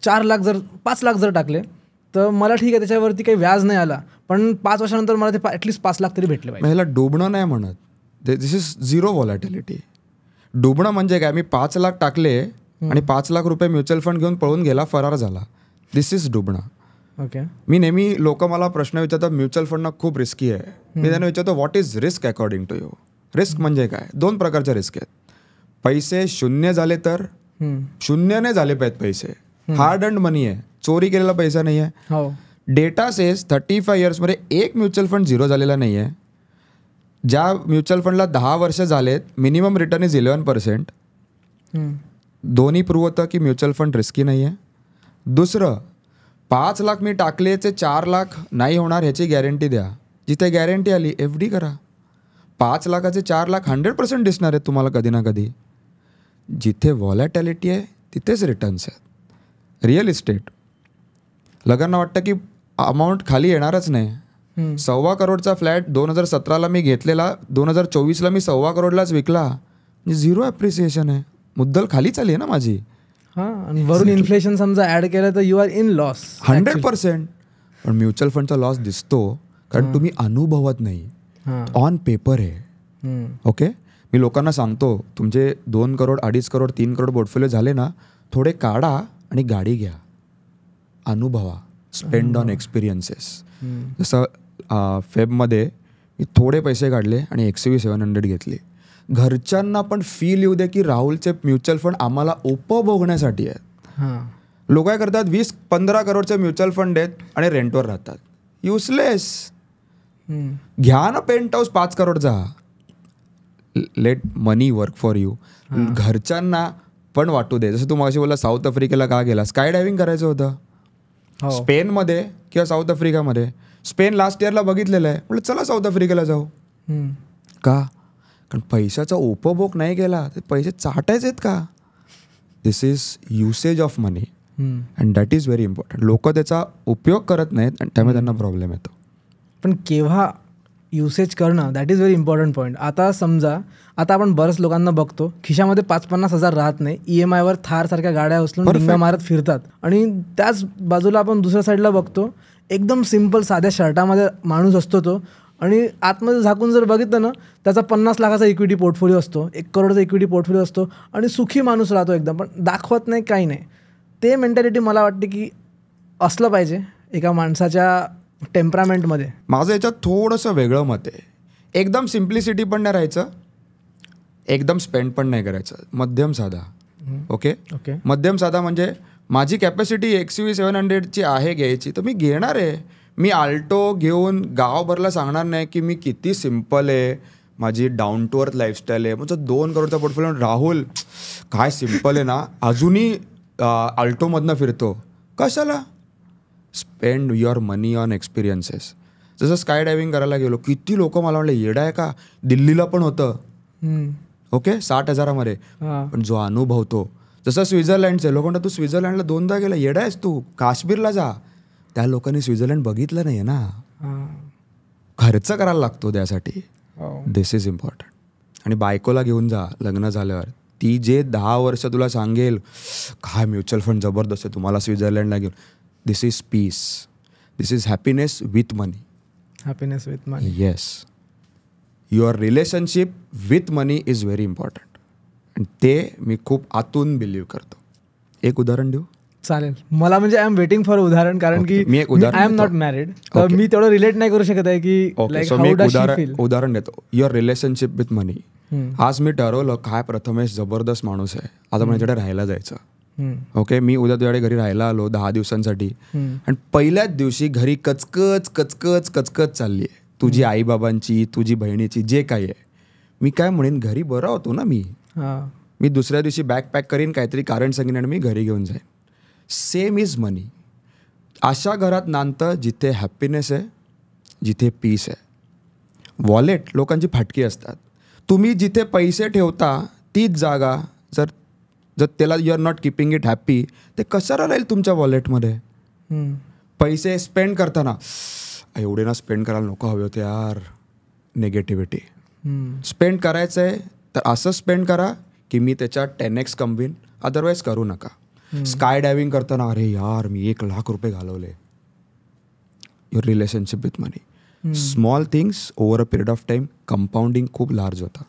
4 लाख जर 5 लाख जर टाकले तर मला ठीक आहे, त्याच्यावरती काही व्याज नाही आला, पण 5 वर्षानंतर मला ते ॲटलीस्ट 5 लाख तरी भेटले पाहिजे. ह्याला डुबणं नाही म्हणत. दिस इज झिरो व्हॉलॅटिलिटी. डुबणं म्हणजे काय, मी 5 लाख टाकले आणि 5 लाख रुपये म्युच्युअल फंड घेऊन पळून गेला, फरार झाला. दिस इज डुबणं. ओके. मी नेहमी लोक मला प्रश्न विचारतात म्युच्युअल फंड खूप रिस्की आहे. मी त्यांना विचारतो what is risk according to you? Risk म्हणजे काय? 2 प्रकारच्या रिस्क आहेत. पैसे शून्य झाले तर, शून्याने झाले पाहिजेत पैसे, हार्ड अर्न्ड मनी आहे, चोरी केलेला पैसा नाही आहे. डेटा सेज 35 इयर्समध्ये एक म्युच्युअल फंड झिरो झालेला नाही आहे. ज्या म्युच्युअल फंडला 10 वर्ष झालेत, मिनिमम रिटर्न इज 11%. दोन्ही प्रूव्ह होतं की म्युच्युअल फंड रिस्की नाही आहे. दुसरं, 5 लाख मी टाकलेचे 4 लाख नाही होणार ह्याची गॅरंटी द्या. जिथे गॅरंटी आली FD करा. 5 लाखाचे 4 लाख 100% दिसणार आहेत तुम्हाला कधी ना कधी. जिथे व्हॉलॅटिलिटी आहे तिथेच रिटर्न्स आहेत. रिअल इस्टेट, लोकांना वाटतं की अमाऊंट खाली येणारच नाही. 1.25 करोडचा फ्लॅट 2017ला मी घेतलेला, 2024ला मी 1.25 करोडलाच विकला. म्हणजे झिरो ॲप्रिसिएशन आहे. मुद्दल खालीच आली आहे ना माझी. आणि वरून इन्फ्लेशन समजा ॲड केलं तर यू आर इन लॉस 100%. पण म्युच्युअल फंडचा लॉस दिसतो कारण तुम्ही अनुभवत नाही. ऑन पेपर आहे. ओके. मी लोकांना सांगतो तुमचे 2 करोड 2.5 करोड 3 करोड पोर्टफोलिओ झाले ना, थोडे काढा आणि गाडी घ्या. अनुभवा. Spend on experiences. जसं फेबमध्ये मी थोडे पैसे काढले आणि XUV 700 घेतली. घरच्यांना पण फील येऊ दे की राहुलचे म्युच्युअल फंड आम्हाला उपभोगण्यासाठी आहेत. लोक काय करतात, 20-15 करोडचे म्युच्युअल फंड आहेत आणि रेंटवर राहतात. युजलेस. घ्या ना पेंट हाऊस 5 करोडचा. Late money work for you. घरच्यांना पण वाटू दे. जसं तू मागाशी बोलला साऊथ आफ्रिकेला का गेला, स्काय डायव्हिंग करायचं होतं. स्पेनमध्ये किंवा साऊथ आफ्रिकामध्ये. स्पेन लास्ट इयरला बघितलेलं आहे, म्हटलं चला साऊथ आफ्रिकेला जाऊ. का? कारण पैशाचा उपभोग नाही केला, ते पैसे चाटायचे आहेत का? This is usage of money and that is very important. लोक त्याचा उपयोग करत नाहीत आणि त्यामुळे त्यांना प्रॉब्लेम येतो. पण केव्हा युसेज करणं, that is very important point. आता समजा आता आपण बऱ्याच लोकांना बघतो खिशामध्ये 5-50 हजार राहत नाही, EMIवर थारसारख्या गाड्या उचलून डिंगा मारत फिरतात. आणि त्याच बाजूला आपण दुसऱ्या साईडला बघतो एकदम सिम्पल साध्या शर्टामध्ये माणूस असतो तो, आणि आतमध्ये झाकून जर बघितलं ना त्याचा 50 लाखाचा इक्विटी पोर्टफोलिओ असतो, 1 करोडचा इक्विटी पोर्टफोलिओ असतो आणि सुखी माणूस राहतो एकदम, पण दाखवत नाही, काही नाही. ते मेंटॅलिटी मला वाटते की असलं पाहिजे एका माणसाच्या टेम्परामेंटमध्ये. माझं याच्यात थोडंसं वेगळं मत आहे. एकदम सिम्प्लिसिटी पण नाही राहायचं, एकदम स्पेंड पण नाही करायचं, मध्यम साधा. ओके. मध्यम साधा म्हणजे माझी कॅपॅसिटी XUV 700ची आहे घ्यायची तर मी घेणार आहे. मी आल्टो घेऊन गावभरला सांगणार नाही की मी किती सिम्पल आहे, माझी डाऊन टू अर्थ लाईफस्टाईल आहे. म्हणजे 2 करोडचा पोर्टफोलिओ, राहुल काय सिम्पल आहे ना, अजूनही आल्टोमधनं फिरतो. कशाला? Spend your money on experiences. जसं स्काय डायव्हिंग करायला गेलो, किती लोक मला म्हणले येडा आहे का, दिल्लीला पण होतं. ओके, 60,000मध्ये. पण जो अनुभवतो, जसं स्वित्झर्लंडचे लोक म्हणतात तू स्वित्झर्लंडला 2दा गेला, येडा आहेस तू, काश्मीरला जा. त्या लोकांनी स्वित्झर्लंड बघितलं नाही आहे ना. खर्च करायला लागतो त्यासाठी. दिस इज इम्पॉर्टंट. आणि बायकोला घेऊन जा लग्न झाल्यावर, ती जे 10 वर्ष तुला सांगेल काय म्युच्युअल फंड जबरदस्त आहे, तुम्हाला स्वित्झर्लंडला घेऊन. This is peace. This is happiness with money. Happiness with money. Yes. Your relationship with money is very important. आणि ते मी खूप आतून बिलीव्ह करतो. एक उदाहरण देऊ? चालेल. मला म्हणजे आय एम वेटिंग फॉर उदाहरण, कारण की मी एक उदाहरण आय एम नॉट मॅरिड, तर मी तेवढं रिलेट नाही करू शकत आहे की like how does she feel. उदाहरण देतो. युअर रिलेशनशिप विथ मनी. आज मी ठरवलं काय प्रथमेश जबरदस्त माणूस आहे, आता माझ्याकडे राहायला जायचं. ओके, मी उद्या तुझ्याकडे घरी राहायला आलो 10 दिवसांसाठी, आणि पहिल्याच दिवशी घरी कचकच कचकच कचकच चालली आहे तुझी आईबाबांची, तुझी बहिणीची, जे काही आहे. मी काय म्हणेन, घरी बरा होतो ना मी दुसऱ्या दिवशी बॅग पॅक करीन, काहीतरी कारण सांगेन आणि मी घरी घेऊन जाईन. सेम इज मनी. अशा घरात नांदतं जिथे हॅपीनेस आहे, जिथे पीस आहे. वॉलेट लोकांची फाटकी असतात. तुम्ही जिथे पैसे ठेवता तीच जागा जर त्याला you are not keeping it happy, ते कशाला राहील तुमच्या वॉलेटमध्ये. पैसे स्पेंड करताना एवढे ना स्पेंड करायला नको हवे होते यार, निगेटिव्हिटी. स्पेंड करायचं आहे तर असं स्पेंड करा की मी त्याच्यात 10x कमवीन, अदरवाईज करू नका. स्काय डायव्हिंग करताना अरे यार मी 1 लाख रुपये घालवले. Your relationship with money. Small things over a period of time compounding खूप लार्ज होता.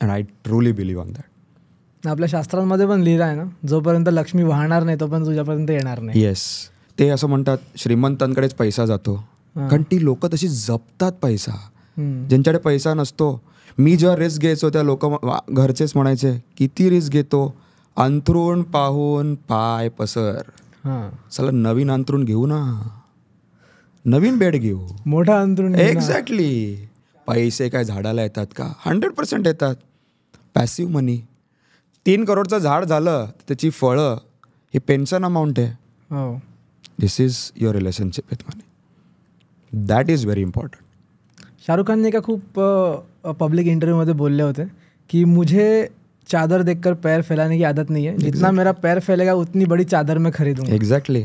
And I truly believe on that. आपल्या शास्त्रांमध्ये पण लिहिलं आहे ना, जोपर्यंत लक्ष्मी वाहणार नाही तोपर्यंत तुझ्यापर्यंत येणार नाही. येस, ते असं म्हणतात श्रीमंतांकडेच पैसा जातो, कारण ती लोक तशी जपतात पैसा. ज्यांच्याकडे पैसा नसतो, मी जेव्हा रिस्क घ्यायचो त्या लोक घरचेच म्हणायचे किती रिस्क घेतो, अंथरूण पाहून पाय पसर. चला नवीन अंथरूण घेऊ ना, नवीन बेड घेऊ, मोठा अंथरूण. एक्झॅक्टली. पैसे काय झाडाला येतात का? 100% येतात. पॅसिव्ह मनी. 3 करोडचं झाड झालं, त्याची फळं ही पेन्शन अमाऊंट आहे. This is your relationship with money. That is very important. Shahrukh खानने एका खूप पब्लिक इंटरव्ह्यूमध्ये बोलले होते की मुझे चादर देखकर पैर फैलाने की आदत नहीं है, जितना मेरा पैर फैलेगा उतनी बड़ी चादर मैं खरीदूंगा. एक्झॅक्टली.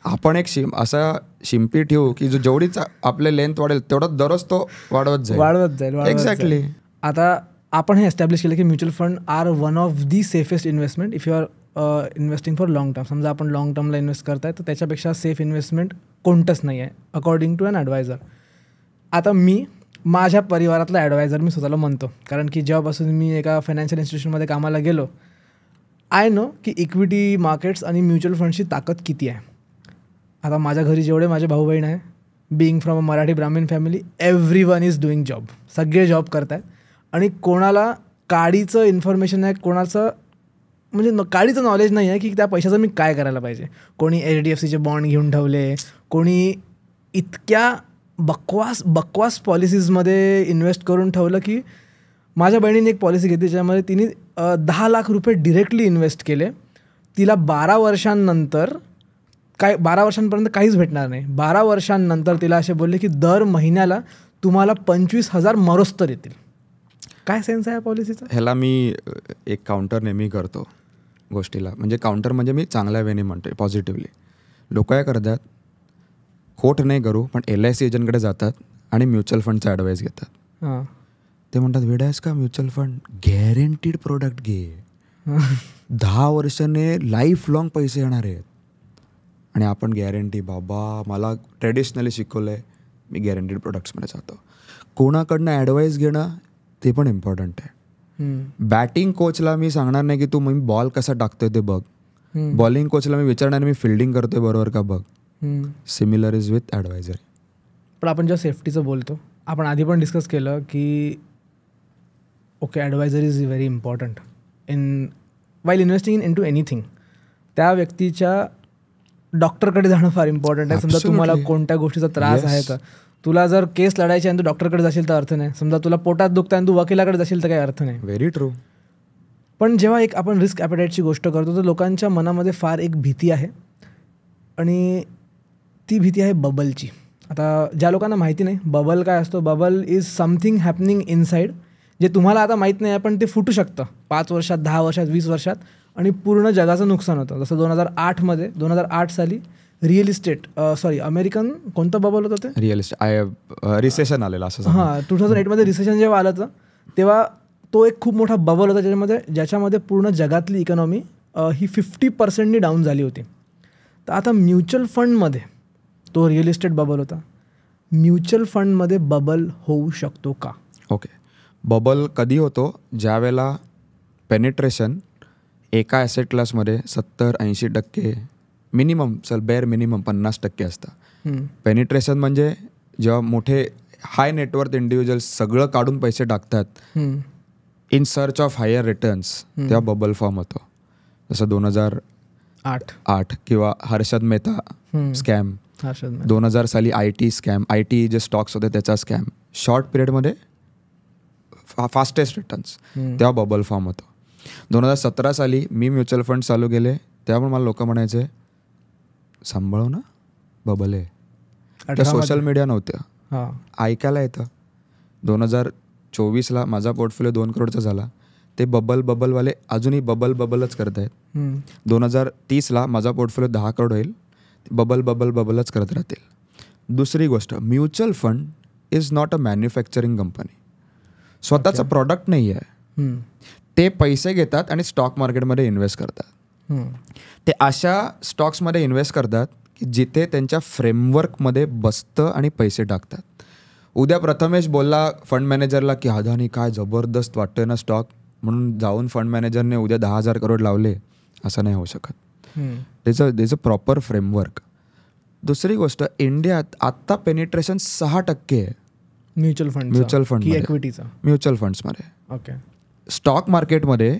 आपण एक असा शिंपी ठेवू की जो जेवढीच आपले लेंथ वाढेल तेवढं दररोज तो वाढवत जाईल. एक्झॅक्टली. आता आपण हे एस्टॅब्लिश केलं की mutual fund are one of the safest investment if you are investing for long term. समजा आपण लॉंग टर्मला इन्व्हेस्ट करताय तर त्याच्यापेक्षा सेफ इन्व्हेस्टमेंट कोणतंच नाही आहे अकॉर्डिंग टू अन ॲडवायझर. आता मी माझ्या परिवारातला ॲडवायझर मी स्वतःला म्हणतो, कारण की जेव्हापासून मी एका फायनान्शियल इन्स्टिट्यूशनमध्ये कामाला गेलो, आय नो की इक्विटी मार्केट्स आणि म्युच्युअल फंडची ताकद किती आहे. आता माझ्या घरी जेवढे माझे भाऊ बहीण आहे, being from a Marathi Brahmin family, everyone is doing job. सगळे जॉब करत आहेत आणि कोणाला काडीचं इन्फॉर्मेशन आहे, कोणाचं म्हणजे काडीचं नॉलेज नाही आहे की त्या पैशाचं मी काय करायला पाहिजे. कोणी HDFCचे बॉन्ड घेऊन ठेवले, कोणी इतक्या बकवास पॉलिसीजमध्ये इन्व्हेस्ट करून ठेवलं की माझ्या बहिणीने एक पॉलिसी घेतली ज्यामध्ये तिने 10 लाख रुपये डिरेक्टली इन्व्हेस्ट केले. तिला 12 वर्षांनंतर 12 वर्षांपर्यंत काहीच भेटणार नाही. 12 वर्षांनंतर तिला असे बोलले की दर महिन्याला तुम्हाला 25,000 मरोस्तर येतील. काय सेन्स आहे या पॉलिसीचा? ह्याला मी एक काउंटर नेहमी करतो गोष्टीला. म्हणजे काउंटर म्हणजे मी चांगल्या वेने म्हणतोय, पॉझिटिव्हली. लोक काय करतात, खोट नाही करू पण LIC एजंटकडे जातात आणि म्युच्युअल फंडचा ॲडवाईस घेतात. ते म्हणतात वेडायस का म्युच्युअल फंड, गॅरंटीड प्रोडक्ट घे, 10 वर्षाने लाईफ लॉंग पैसे येणार आहेत. आणि आपण गॅरंटी, बाबा मला ट्रेडिशनली शिकवलं आहे, मी गॅरंटीड प्रोडक्ट्समध्ये जातो. कोणाकडनं ॲडवाईस घेणं ते पण इम्पॉर्टंट आहे. बॅटिंग कोचला मी सांगणार नाही की तू मी बॉल कसा टाकतोय ते बघ. बॉलिंग कोचला मी विचारणार मी फिल्डिंग करतोय बरोबर का बघ. Similar is with advisory. पण आपण जेव्हा सेफ्टीचं बोलतो, आपण आधी पण डिस्कस केलं की okay advisor is very important in while investing into anything. त्या व्यक्तीच्या डॉक्टरकडे जाणं फार इम्पॉर्टंट आहे. समजा तुम्हाला कोणत्या गोष्टीचा त्रास आहे तर तुला जर केस लढायची आणि तू डॉक्टरकडे जाशील तर अर्थ नाही. समजा तुला पोटात दुखतं आणि तू वकिलाकडे जाशील तर काही अर्थ नाही. Very true. पण जेव्हा एक आपण रिस्क ॲपेटाईटची गोष्ट करतो तर लोकांच्या मनामध्ये फार एक भीती आहे आणि ती भीती आहे बबलची. आता ज्या लोकांना माहिती नाही बबल काय असतो, bubble is something happening inside जे तुम्हाला आता माहीत नाही आहे पण ते फुटू शकतं 5 वर्षात, 10 वर्षात, 20 वर्षात आणि पूर्ण जगाचं नुकसान होतं. जसं 2008 साली रिअल इस्टेट अमेरिकन कोणतं बबल होतं ते रिअल इस्टेट रिसेशन आलेलं असं. 2008मध्ये रिसेशन जेव्हा आलं होतं तेव्हा तो एक खूप मोठा बबल होता ज्याच्यामध्ये पूर्ण जगातली इकॉनॉमी ही 50% डाऊन झाली होती. तर आता म्युच्युअल फंडमध्ये तो रिअल इस्टेट बबल होता. म्युच्युअल फंडमध्ये बबल होऊ शकतो का? ओके, बबल कधी होतो ज्या वेळेला पेनिट्रेशन एका ॲसेट क्लासमध्ये 70-80% मिनिमम, बेअर मिनिमम 50% असतं. पेनिट्रेशन म्हणजे जेव्हा मोठे हाय नेटवर्थ इंडिव्हिज्युअल्स सगळं काढून पैसे टाकतात in search of higher returns, तेव्हा बबल फॉर्म होतो. जसं 2008 किंवा हर्षद मेहता स्कॅम, 2000 साली IT स्कॅम, IT जे स्टॉक्स होते त्याचा स्कॅम, शॉर्ट पिरियडमध्ये फास्टेस्ट रिटर्न्स, तेव्हा बबल फॉर्म होतो. 2017 साली मी म्युच्युअल फंड चालू केले, तेव्हा पण मला लोक म्हणायचे सांभाळू ना, बबल आहे. त्या सोशल मीडिया नव्हत्या, ऐकायला येतं. 2024ला माझा पोर्टफोलिओ 2 करोडचा झाला. ते बबलवाले अजूनही बबलच करत आहेत. 2030ला माझा पोर्टफोलिओ 10 करोड होईल. बबलच करत राहतील. दुसरी गोष्ट, mutual fund is not a manufacturing company. स्वतःचं प्रॉडक्ट नाही आहे. ते पैसे घेतात आणि स्टॉक मार्केटमध्ये इन्व्हेस्ट करतात. ते अशा स्टॉक्समध्ये इन्व्हेस्ट करतात की जिथे त्यांच्या फ्रेमवर्कमध्ये बसतं आणि पैसे टाकतात. उद्या प्रथमेश बोलला फंड मॅनेजरला की अदानी काय जबरदस्त वाटतोय ना स्टॉक, म्हणून जाऊन फंड मॅनेजरने उद्या 10,000 करोड लावले, असं नाही होऊ शकत. त्याचं प्रॉपर फ्रेमवर्क. दुसरी गोष्ट, इंडियात आत्ता पेनिट्रेशन 6% आहे म्युच्युअल फंड्समध्ये. ओके. स्टॉक मार्केटमध्ये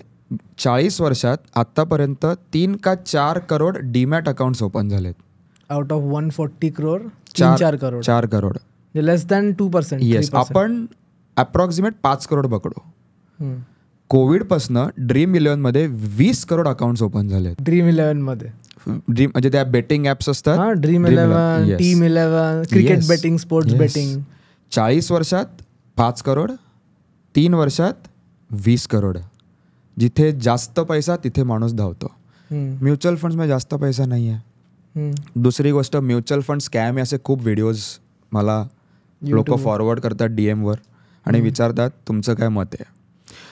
40 वर्षात आत्तापर्यंत 3 का 4 करोड डीमॅट अकाउंट्स ओपन झालेत. Out of 140 crore 4 crore, less than 2%. Yes, आपण अप्रॉक्सिमेट 5 करोड पकडू. कोविडपासनं ड्रीम 11 मध्ये 20 करोड अकाउंट्स ओपन झाले. ड्रीम 11 मध्ये म्हणजे त्या बेटिंग ॲप्स असतात, dream 11, team 11, cricket betting, sports betting. 40 वर्षात 5 करोड, 3 वर्षात 20 करोड. जिथे जास्त पैसा तिथे माणूस धावतो. म्युच्युअल फंड्समध्ये जास्त पैसा नाही आहे. दुसरी गोष्ट, म्युच्युअल फंड स्कॅम असे खूप व्हिडिओज मला लोक फॉरवर्ड करतात DM वर आणि विचारतात तुमचं काय मत आहे.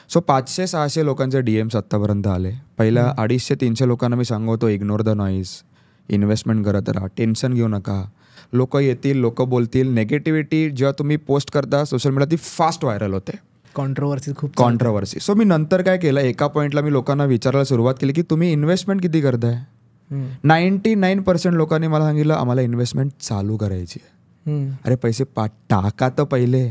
सो 500-600 लोकांचे DMs आत्तापर्यंत आले. पहिल्या 250-300 लोकांना मी सांगतो इग्नोर द नॉईज, इन्व्हेस्टमेंट करत राहा, टेन्शन घेऊ नका. लोक येतील, लोक बोलतील. नेगेटिव्हिटी जेव्हा तुम्ही पोस्ट करता सोशल मीडिया ती फास्ट व्हायरल होते. कॉन्ट्रोवर्सी. सो मी नंतर काय केलं, एका पॉईंटला मी लोकांना विचारायला सुरुवात केली की तुम्ही इन्व्हेस्टमेंट किती करताय. 99% लोकांनी मला सांगितलं आम्हाला इन्व्हेस्टमेंट चालू करायची आहे. अरे पैसे टाका तर पहिले,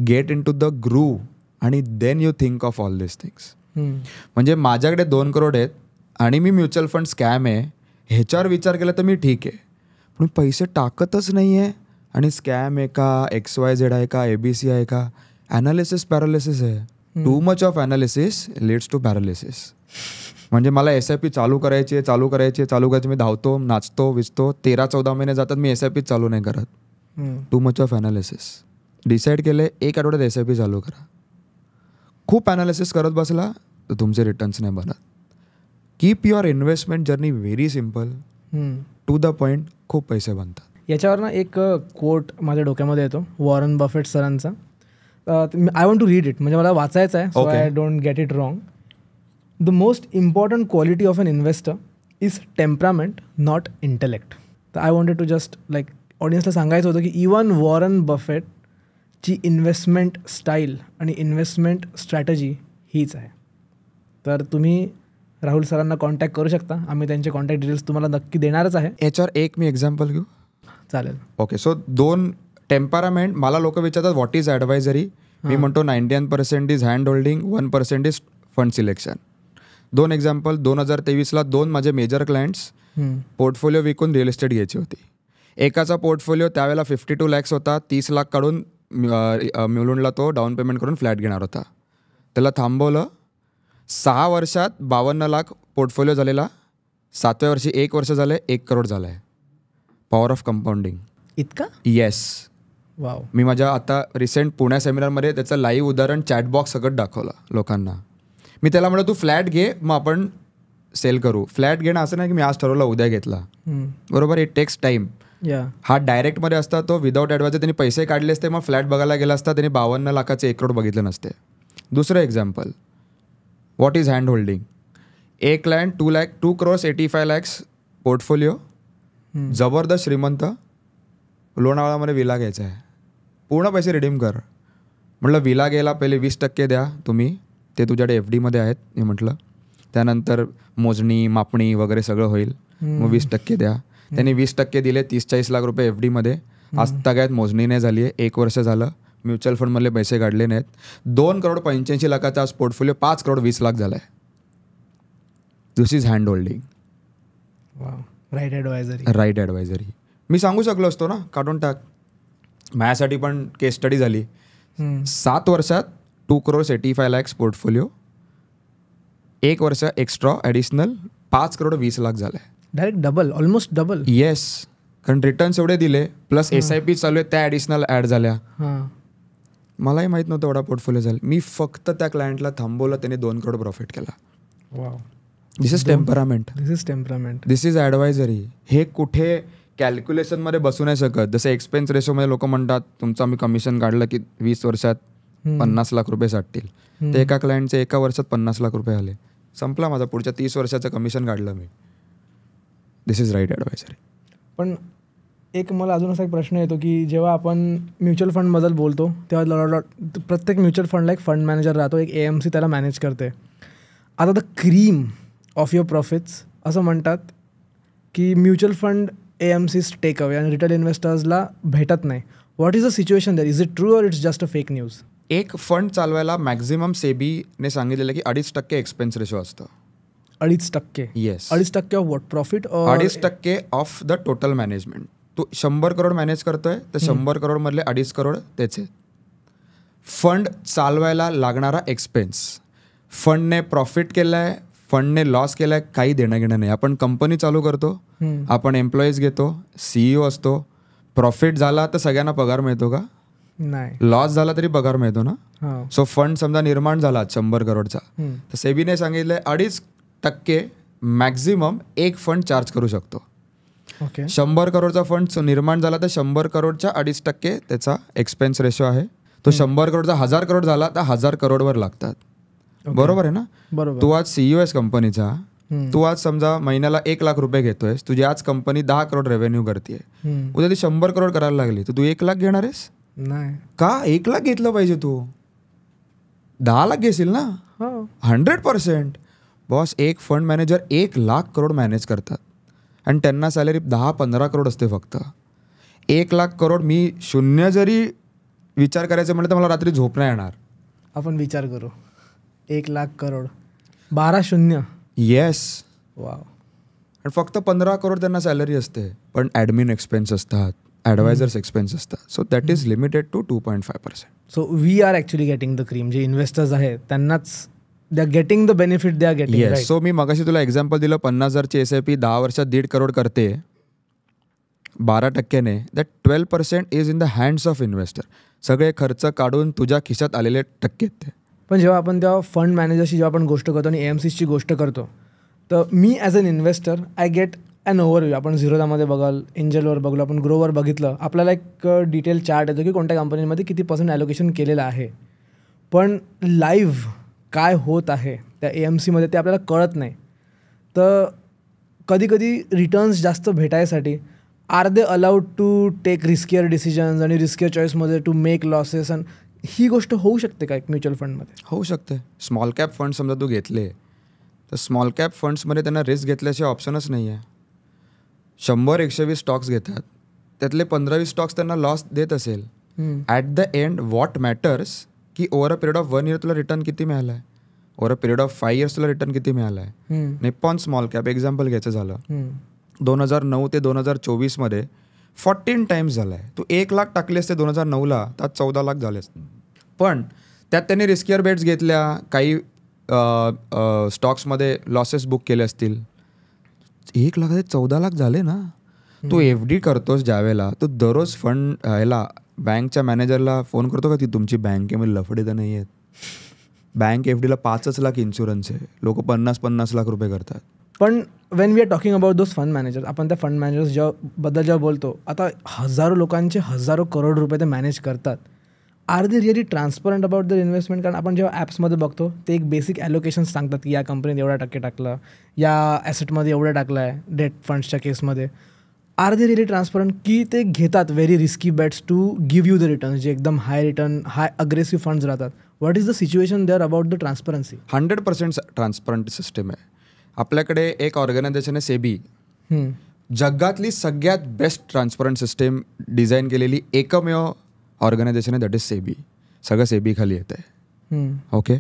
get in to the groove आणि then you think of all this things. म्हणजे माझ्याकडे 2 करोड आहेत आणि मी म्युच्युअल फंड स्कॅम आहे ह्याच्यावर विचार केला तर मी ठीक आहे, पण पैसे टाकतच नाही आहे आणि स्कॅम आहे का, XYZ आहे का, ABC आहे का, ॲनालिसिस पॅरालिसिस आहे. Too much of analysis leads to paralysis. म्हणजे मला SIP चालू करायची. मी धावतो, नाचतो, विचतो, 13-14 महिने जातात, मी SIP चालू नाही करत. To much of analysis. Decide केले 1 आठवड्यात SIP चालू करा. खूप ॲनालिसिस करत बसला तर तुमचे रिटर्न्स नाही बनत. Keep your investment journey very simple, to the point, खूप पैसे बनतात. याच्यावर ना एक कोट माझ्या डोक्यामध्ये येतो वॉरन बफेट सरांचा. I want to read it, म्हणजे मला वाचायचं आहे, so I don't get it wrong. The most important quality of an investor is temperament, not intellect. तर I wanted to just like ऑडियन्सला सांगायचं होतं की इवन वॉरन बफेट ची इन्व्हेस्टमेंट स्टाईल आणि इन्व्हेस्टमेंट स्ट्रॅटजी हीच आहे. तर तुम्ही राहुल सरांना कॉन्टॅक्ट करू शकता. आम्ही त्यांचे कॉन्टॅक्ट डिटेल्स तुम्हाला नक्की देणारच आहे. याच्यावर एक मी एक्झाम्पल घेऊ. चालेल. ओके. So 2 temperament. मला लोक विचारतात व्हॉट इज ॲडवायझरी. मी म्हणतो 99% is hand holding, 1% is fund selection. 2 example. 2023ला 2 माझे मेजर क्लायंट्स पोर्टफोलिओ विकून रिअल इस्टेट घ्यायची होती. एकाचा पोर्टफोलिओ त्यावेळेला 52 lakhs होता. 30 लाख काढून म्युलुंडला तो डाऊन पेमेंट करून फ्लॅट घेणार होता. त्याला थांबवलं. 6 वर्षात 52 लाख पोर्टफोलिओ झालेला. 7व्या वर्षी 1 वर्ष झालं 1 करोड झालं आहे. Power of compounding. इतका? येस. वाव. मी माझ्या आता रिसेंट पुण्या सेमिनारमध्ये त्याचं लाईव्ह उदाहरण चॅटबॉक्स सगळं दाखवलं लोकांना. मी त्याला म्हणलं तू फ्लॅट घे, मग आपण सेल करू. फ्लॅट घेणं असं नाही की मी आज ठरवलं उद्या घेतला, बरोबर. It takes time. हा डायरेक्टमध्ये असता, तो विदाऊट ॲडवायझर त्यांनी पैसे काढले असते, मग फ्लॅट बघायला गेला असता, त्यांनी 52 लाखाचे 1 करोड बघितलं नसते. दुसरं example, what is hand holding. एक क्लायंट 2 crores 85 lakhs पोर्टफोलिओ, जबरदस्त श्रीमंत, लोणावळामध्ये विला घ्यायचा आहे, पूर्ण पैसे रिडीम कर. म्हटलं विला घ्यायला पहिले 20% द्या तुम्ही, ते तुझ्याकडे FD मध्ये आहेत मी म्हटलं. त्यानंतर मोजणी मापणी वगैरे सगळं होईल, मग 20% द्या. त्यांनी 20% दिले, 30-40 लाख रुपये FD मध्ये. आज तगायत मोजणी नाही झाली आहे, 1 वर्ष झालं, म्युच्युअल फंडमधले पैसे काढले नाहीत. 2,85,00,000 आज पोर्टफोलिओ 5,20,00,000 झाला आहे. This is hand holding. Right advisory. मी सांगू शकलो असतो ना काढून टाक. माझ्यासाठी पण केस स्टडी झाली. 7 वर्षात 2,85,00,000 पोर्टफोलिओ, 1 वर्ष एक्स्ट्रा ॲडिशनल 5,20,00,000 झालं आहे. Direct double, almost double. Yes, कारण रिटर्न्स एवढे दिले, प्लस SIP चालू आहे, त्या ॲडिशनल ॲड झाल्या. मलाही माहीत नव्हतं एवढा पोर्टफोलिओ झाला. मी फक्त त्या क्लायंटला थांबवलं, त्याने 2 करोड प्रॉफिट केला. Wow. This is temperament. This is advisory. हे कुठे कॅल्क्युलेशनमध्ये बसू नाही शकत. जसं एक्सपेन्स रेशोमध्ये लोक म्हणतात तुमचं आम्ही कमिशन काढलं की 20 वर्षात 50 लाख रुपये साठतील. ते एका क्लायंटचे 1 वर्षात 50 लाख रुपये आले, संपला माझा. पुढच्या 30 वर्षाचं कमिशन काढलं मी. दिस इज राईट ॲडवायझरी. पण एक मला अजून असा एक प्रश्न येतो की जेव्हा आपण म्युच्युअल फंडबद्दल बोलतो तेव्हा प्रत्येक म्युच्युअल फंडला एक फंड मॅनेजर राहतो, एक AMC त्याला मॅनेज करते. आता the cream of your profits असं म्हणतात की mutual fund AMCs take away आणि रिटेल इन्व्हेस्टर्सला भेटत नाही. What is the situation there? Is it true or it's just a fake news? एक फंड चालवायला मॅक्झिमम SEBीने सांगितलेलं की 2.5% एक्सपेन्स रेशो असतं. 2.5%? Yes. 2.5% of what? Profit? 2.5% of the total management. तू 100 करोड मॅनेज करतोय तर 100 करोड मधले 2.5 करोड त्याचे. फंड चालवायला लागणारा एक्सपेन्स, फंडने प्रॉफिट केलाय, फंडने लॉस केलाय, काही देणं घेणं नाही. आपण कंपनी चालू करतो, आपण एम्प्लॉईज घेतो, CEO असतो. प्रॉफिट झाला तर सगळ्यांना पगार मिळतो का? नाही. लॉस झाला तरी पगार मिळतो ना. सो फंड समजा निर्माण झाला 100 करोडचा, तर SEBीने सांगितलंय 2.5% मॅक्झिमम एक फंड चार्ज करू शकतो. 100 करोडचा फंड निर्माण झाला तर 100 करोडच्या 2.5% त्याचा एक्सपेन्स रेशो आहे. तो 100 करोडचा 1000 करोड झाला तर 1000 करोडवर लागतात. बरोबर आहे ना. बरोबर. तू आज CEO आहेस कंपनीचा, तू आज समजा महिन्याला 1 लाख रुपये घेतोयस, तुझी आज कंपनी 10 करोड रेव्हेन्यू करते, उद्या ती 100 करोड करायला लागली तर तू 1 लाख घेणार आहेस? नाही. का 1 लाख घेतलं पाहिजे? तू 10 लाख घेशील ना. 100%. बॉस, एक fund manager 1 lakh crore manage करतात आणि त्यांना सॅलरी 10-15 करोड असते फक्त. 1 लाख करोड. मी शून्य जरी विचार करायचं म्हटलं तर मला रात्री झोप नाही येणार. आपण विचार करू, 1 लाख करोड, 12 शून्य. येस. वाव. आणि फक्त 15 करोड त्यांना सॅलरी असते, पण ॲडमिन एक्सपेन्स असतात, ॲडवायझर्स एक्सपेन्स असतात. So that is limited to 2.5%. So we are actually getting the cream. जे इन्व्हेस्टर्स आहेत त्यांनाच they are getting the benefit, they are getting. Yes. So मी मगाशी तुला एक्झाम्पल दिलं, 50,000ची SIP 10 वर्षात 1.5 करोड करते 12%ने. That 12% is in the hands of investor. सगळे खर्च काढून तुझ्या खिशात आलेले टक्के ते. पण जेव्हा आपण तेव्हा फंड मॅनेजरशी जेव्हा आपण गोष्ट करतो आणि AMCची गोष्ट करतो, तर मी as an investor I get an overview. आपण झिरोदामध्ये बघाल, एंजलवर बघलो, आपण ग्रोवर बघितलं, आपल्याला एक डिटेल चार्ट येतो की कोणत्या कंपनीमध्ये किती % ॲलोकेशन केलेलं आहे. पण लाईव्ह काय होत आहे त्या AMCमध्ये ते आपल्याला कळत नाही. तर कधी कधी रिटर्न्स जास्त भेटायसाठी are they allowed to take riskier decisions आणि रिस्कियर चॉईसमध्ये टू मेक लॉसेस? आणि ही गोष्ट होऊ शकते का एक म्युच्युअल फंडमध्ये? होऊ शकते. स्मॉल कॅप फंड समजा तू घेतले तर स्मॉल कॅप फंड्समध्ये त्यांना रिस्क घेतल्याशिवाय ऑप्शनच नाही आहे. 100-120 स्टॉक्स घेतात, त्यातले 15-20 स्टॉक्स त्यांना लॉस देत असेल, at the end what matters की over a period of 1 year तुला रिटर्न किती मिळाला आहे, over a period of 5 years तुला रिटर्न किती मिळाला आहे. निप्पॉन स्मॉल कॅप एक्झाम्पल घ्यायचं झालं, 2009 ते 2024 मध्ये 14 टाइम्स झाला आहे. तू 1 लाख टाकले असते 2009ला तर 14 लाख झाले असते. पण त्यात त्यांनी रिस्कियर बेट्स घेतल्या, काही स्टॉक्समध्ये लॉसेस बुक केले असतील. 1 लाखाचे 14 लाख झाले ना. तू FD करतोस ज्यावेळेला, तू दररोज फंड ह्याला बँकच्या मॅनेजरला फोन करतो का ती तुमची बँकेमध्ये लफडे तर नाही आहेत? बँक FDला 5 लाख इन्शुरन्स आहे, लोक 50-50 लाख रुपये करतात. पण when we are talking about those fund managers, आपण त्या फंड मॅनेजर्स बद्दल जेव्हा बोलतो, आता हजारो लोकांचे हजारो करोड रुपये ते मॅनेज करतात. Are they really transparent about दर इन्व्हेस्टमेंट? कारण आपण जेव्हा ॲप्समध्ये बघतो ते एक बेसिक ॲलोकेशन सांगतात की या कंपनीत एवढा टक्के टाकलं, या ॲसेटमध्ये एवढं टाकलं आहे डेट फंड्सच्या केसमध्ये. आर दे रिअली ट्रान्सपरंट की ते घेतात very risky bets to give you the returns, जे एकदम high return, high aggressive funds राहतात? What is the situation there about the transparency? 100% transparent system आहे. आपल्याकडे एक ऑर्गनायझेशन आहे सेबी, जगातली सगळ्यात बेस्ट ट्रान्सपरंट सिस्टम डिझाईन केलेली एकमेव ऑर्गनायझेशन आहे, दॅट इज सेबी. सगळं सेबी खाली येत आहे. ओके,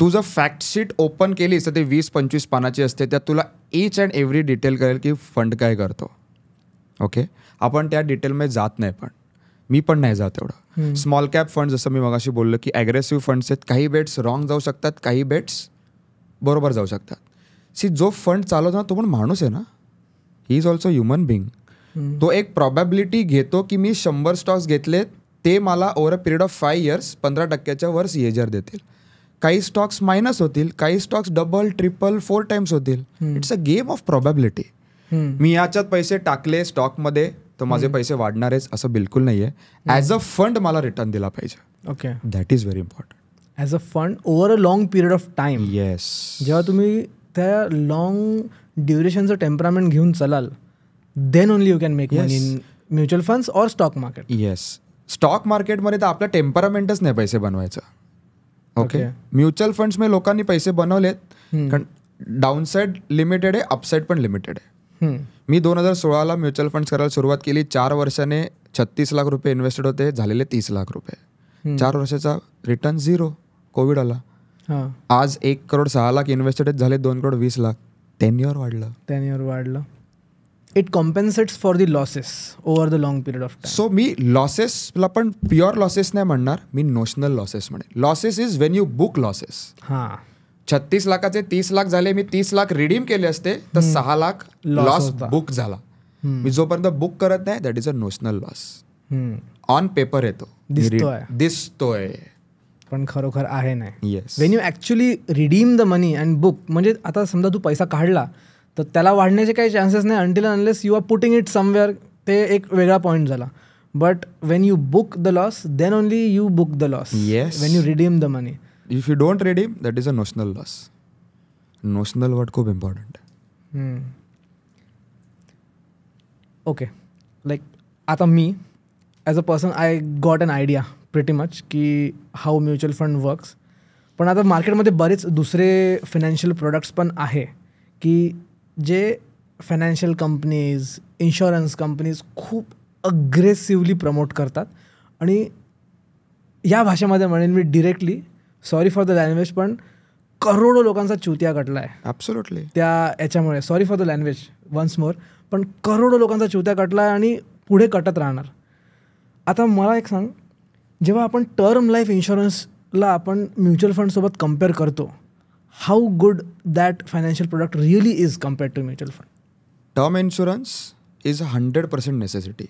तू जर फॅक्टशीट ओपन केलीस तर ते 20-25 पानाची असते. त्यात तुला ईच अँड एव्हरी डिटेल कळेल की फंड काय करतो. ओके, आपण त्या डिटेलमध्ये जात नाही, पण मी पण नाही जात एवढं. स्मॉल कॅप फंड, जसं मी मगाशी बोललो की ॲग्रेसिव्ह फंड्स आहेत. काही बेट्स रॉंग जाऊ शकतात, काही बेट्स बरोबर जाऊ शकतात. जो फंड चालवतो ना तो पण माणूस आहे ना, he is also human being. तो एक प्रॉबॅबिलिटी घेतो की मी 100 स्टॉक्स घेतले, ते मला over a period of 5 years 15% वर CAGR देतील. काही स्टॉक्स मायनस होतील, काही स्टॉक्स डबल, ट्रिपल, 4 times होतील. It's a game of probability. मी याच्यात पैसे टाकले स्टॉकमध्ये तर माझे पैसे वाढणारच असं बिलकुल नाही आहे. ॲज अ फंड मला रिटर्न दिला पाहिजे. Okay, that is very important. As a fund over a long period of time. Yes, जेव्हा तुम्ही त्या लॉंग ड्युरेशनचं टेम्परामेंट घेऊन चलाल, then only you can make money in mutual funds or stock market. Yes, stock मार्केटमध्ये तर आपलं टेम्परामेंटच नाही पैसे बनवायचं. ओके, म्युच्युअल फंड्समध्ये लोकांनी पैसे बनवलेत, कारण डाऊनसाईड लिमिटेड आहे, अपसाईड पण लिमिटेड आहे. मी 2016 म्युच्युअल फंड्स करायला सुरुवात केली. 4 वर्षाने 36 लाख रुपये इन्व्हेस्टेड होते, झालेले 30 लाख रुपये. 4 वर्षाचा रिटर्न 0. कोविड आला. आज 1,06,00,000 इन्व्हेस्टेड झाले 2,20,00,000. 10 year वाढलं. It compensates for the losses over the long period of time. So मी लॉसेसला पण प्युअर लॉसेस नाही म्हणणार, मी नोशनल लॉसेस म्हणेन. Losses is when you book losses. 36 लाखाचे 30 लाख झाले, मी 30 लाख रिडीम केले असते तर 6 लाख लॉस बुक झाला. मी जोपर्यंत बुक करत नाही, that is a notional loss. On paper येतो, दिसतोय, पण खरोखर आहे नाही. Yes, Wien you actually redeem the money and book, म्हणजे आता समजा तू पैसा काढला तर त्याला वाढण्याचे काही चान्सेस नाही until unless you are putting it somewhere. ते एक वेगळा पॉईंट झाला. But when you book the loss, then only you book the loss. When you redeem the money. If you don't redeem, that is a notional loss. Notional word खूप important आहे. Okay, like आता मी as a person I got an idea pretty much की how mutual fund works. पण आता मार्केटमध्ये बरेच दुसरे फायनान्शियल प्रोडक्ट्स पण आहे की जे फायनान्शियल कंपनीज, इन्शुरन्स कंपनीज खूप अग्रेसिव्हली प्रमोट करतात. आणि या भाषेमध्ये म्हणेन मी directly, sorry for the language, पण करोडो लोकांचा चुतिया कटला आहे. ॲब्सोल्युटली त्या याच्यामुळे. Sorry for the language once more, पण करोडो लोकांचा चुतिया कटला आहे आणि पुढे कटत राहणार. आता मला एक सांग, जेव्हा आपण टर्म लाईफ इन्शुरन्सला आपण म्युच्युअल फंडसोबत कम्पेअर करतो, how good that financial product really is compared to mutual fund? Term insurance is 100% necessity.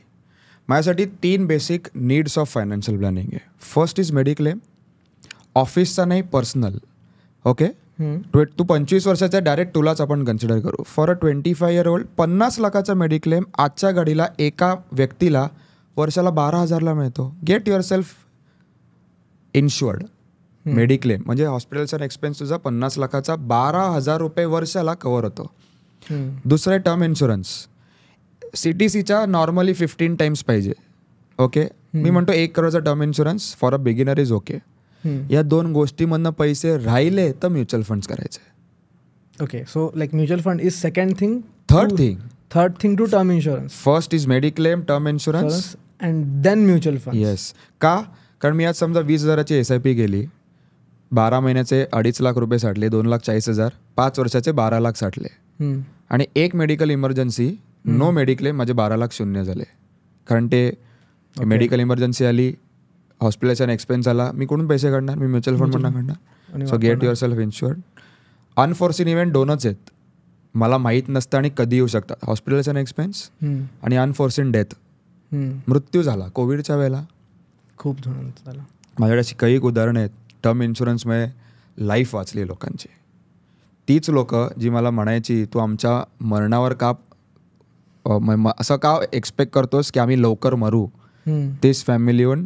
माझ्यासाठी 3 basic needs of financial planning आहे. First is mediclaim. ऑफिसचा नाही, पर्सनल. ओके, तू 25 वर्षाचा, डायरेक्ट तुलाच आपण कन्सिडर करू. फॉर अ 25 year old 50 लाखाचा mediclaim आजच्या घडीला एका व्यक्तीला वर्षाला 12,000ला मिळतो. Gate yourself insured. Mediclaim म्हणजे हॉस्पिटलचा एक्सपेन्स तुझा 50 लाखाचा 12,000 रुपये वर्षाला कव्हर होतो. दुसरं टर्म इन्शुरन्स. CTCच्या नॉर्मली 15 times पाहिजे. ओके, मी म्हणतो 1 crore term insurance for a beginner is okay. या 2 गोष्टीमधनं पैसे राहिले तर म्युच्युअल फंड्स करायचे. Okay, so like mutual fund is second thing. Third thing to term insurance. First is mediclaim, term insurance and then mutual fund. Yes. का? कारण मी आज समजा 20,000ची SIP गेली, 12 महिन्याचे 2.5 लाख रुपये साठले, 2,40,000. 5 वर्षाचे 12 लाख साठले. आणि एक मेडिकल इमर्जन्सी, नो मेडिक्लेम, माझे 12 लाख शून्य झाले. कारण ते मेडिकल इमर्जन्सी आली, हॉस्पिटलचा एक्सपेन्स आला, मी कुठून पैसे काढणार? मी म्युच्युअल फंडमधून काढणार. So get yourself insured. Unforeseen event 2च आहेत, मला माहीत नसतं आणि कधी येऊ शकतात. हॉस्पिटलचा एक्सपेन्स आणि अनफॉर्सिन डेथ. मृत्यू झाला कोविडच्या वेळेला, खूप झाला. माझ्याकडे अशी काही उदाहरणं आहेत. टर्म इन्शुरन्समुळे लाईफ वाचली लोकांची. तीच लोक जी मला म्हणायची, तू आमच्या मरणावर का असं का एक्सपेक्ट करतोस की आम्ही लवकर मरू, तेच फॅमिली येऊन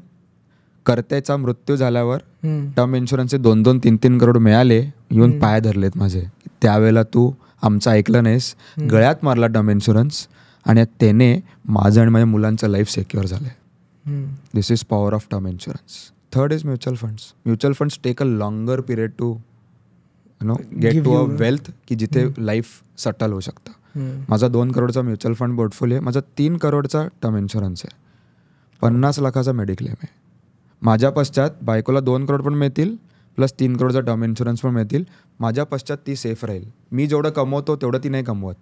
कर्त्याचा मृत्यू झाल्यावर टर्म इन्शुरन्सचे 2-2, 3-3 करोड मिळाले, येऊन पाय धरलेत माझे. त्यावेळेला तू आमचं ऐकलं नाहीस, गळ्यात मारला टर्म इन्शुरन्स, आणि त्याने माझं आणि माझ्या मुलांचं लाईफ सेक्युअर झालं. This is power of term insurance. Third is mutual funds. Mutual funds take a longer period to get to a wealth की जिथे लाईफ सटल होऊ शकतं. माझा 2 करोडचा म्युच्युअल फंड पोर्टफोलिओ, माझा 3 करोडचा टर्म इन्शुरन्स आहे, 50 लाखाचा मेडिक्लेम आहे. माझ्या पश्चात बायकोला 2 करोड पण मिळतील प्लस 3 करोडचा टर्म इन्शुरन्स पण मिळतील. माझ्या पश्चात ती सेफ राहील. मी जेवढं कमवतो तेवढं ती नाही कमवत,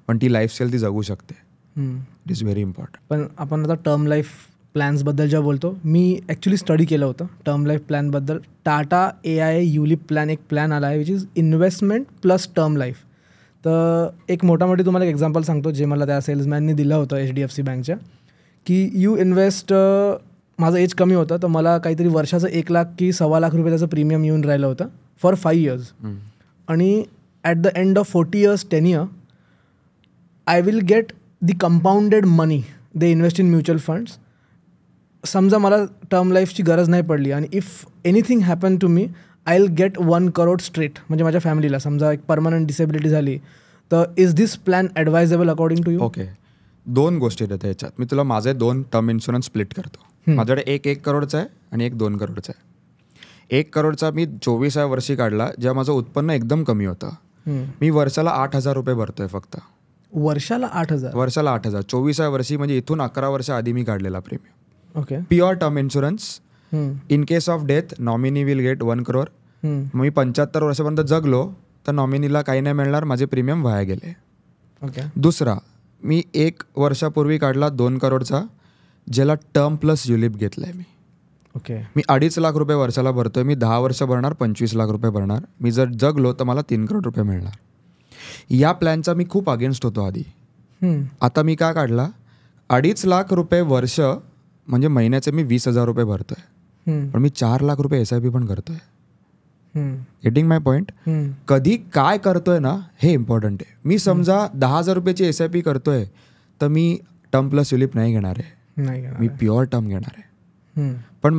पण ती लाईफस्टाईल ती जगू शकते. It is very important. पण आपण आता टर्म लाईफ प्लॅन्सबद्दल जेव्हा बोलतो, मी ॲक्च्युली स्टडी केलं होतं टर्म लाईफ प्लॅनबद्दल. टाटा AIA युलिप प्लॅन एक प्लॅन आला आहे which is investment plus term life. तर एक मोठामोठी तुम्हाला एक एक्झाम्पल सांगतो जे मला त्या सेल्समॅननी दिलं होतं HDFC बँकच्या, की यू इन्व्हेस्ट, माझं एज कमी होतं तर मला काहीतरी वर्षाचं 1 लाख की 1.25 लाख रुपये त्याचं प्रीमियम येऊन राहिलं होतं फॉर 5 years. आणि at the end of 40 years tenure I will get the compounded money they invest in mutual funds. समजा मला टर्म लाईफची गरज नाही पडली आणि if anything happen to me I will get 1 crore straight, म्हणजे माझ्या फॅमिलीला समजा एक परमनंट डिसेबिलिटी झाली तर is this plan advisable according to you? Okay, 2 गोष्टी आहेत याच्यात. मी तुला माझे 2 टर्म इन्शुरन्स स्प्लिट करतो. माझ्याकडे एक 1 करोडचा आहे आणि एक 2 करोडचा आहे. 1 करोडचा मी 24व्या वर्षी काढला जेव्हा माझं उत्पन्न एकदम कमी होतं. मी वर्षाला 8,000 रुपये भरतोय फक्त. वर्षाला 8,000? वर्षाला 8,000. 24व्या वर्षी म्हणजे इथून 11 वर्ष आधी मी काढलेला premium. Okay. Pure term insurance. In case of death nominee will get 1 crore. मी 75 वर्षापर्यंत जगलो तर नॉमिनीला काही नाही मिळणार, माझे प्रीमियम वाया गेले. ओके. दुसरा, मी 1 वर्षापूर्वी काढला 2 करोडचा, ज्याला टर्म प्लस युलिप घेतलाय मी. ओके. मी 2.5 लाख रुपये वर्षाला भरतोय. मी 10 वर्ष भरणार, 25 लाख रुपये भरणार. मी जर जगलो तर मला 3 करोड रुपये मिळणार. या प्लॅनचा मी खूप अगेन्स्ट होतो आधी. आता मी काय काढला, 2.5 लाख रुपये वर्ष म्हणजे महिन्याचे मी 20,000 रुपये भरतोय, पण मी 4 लाख रुपये SIP पण करतोय. गेटिंग माय पॉईंट? कधी काय करतोय ना हे इम्पॉर्टंट आहे. मी समजा 10,000 रुपयाची SIP करतोय तर मी टर्म प्लस युलिप नाही घेणार आहे, मी प्युअर टर्म घेणार आहे. पण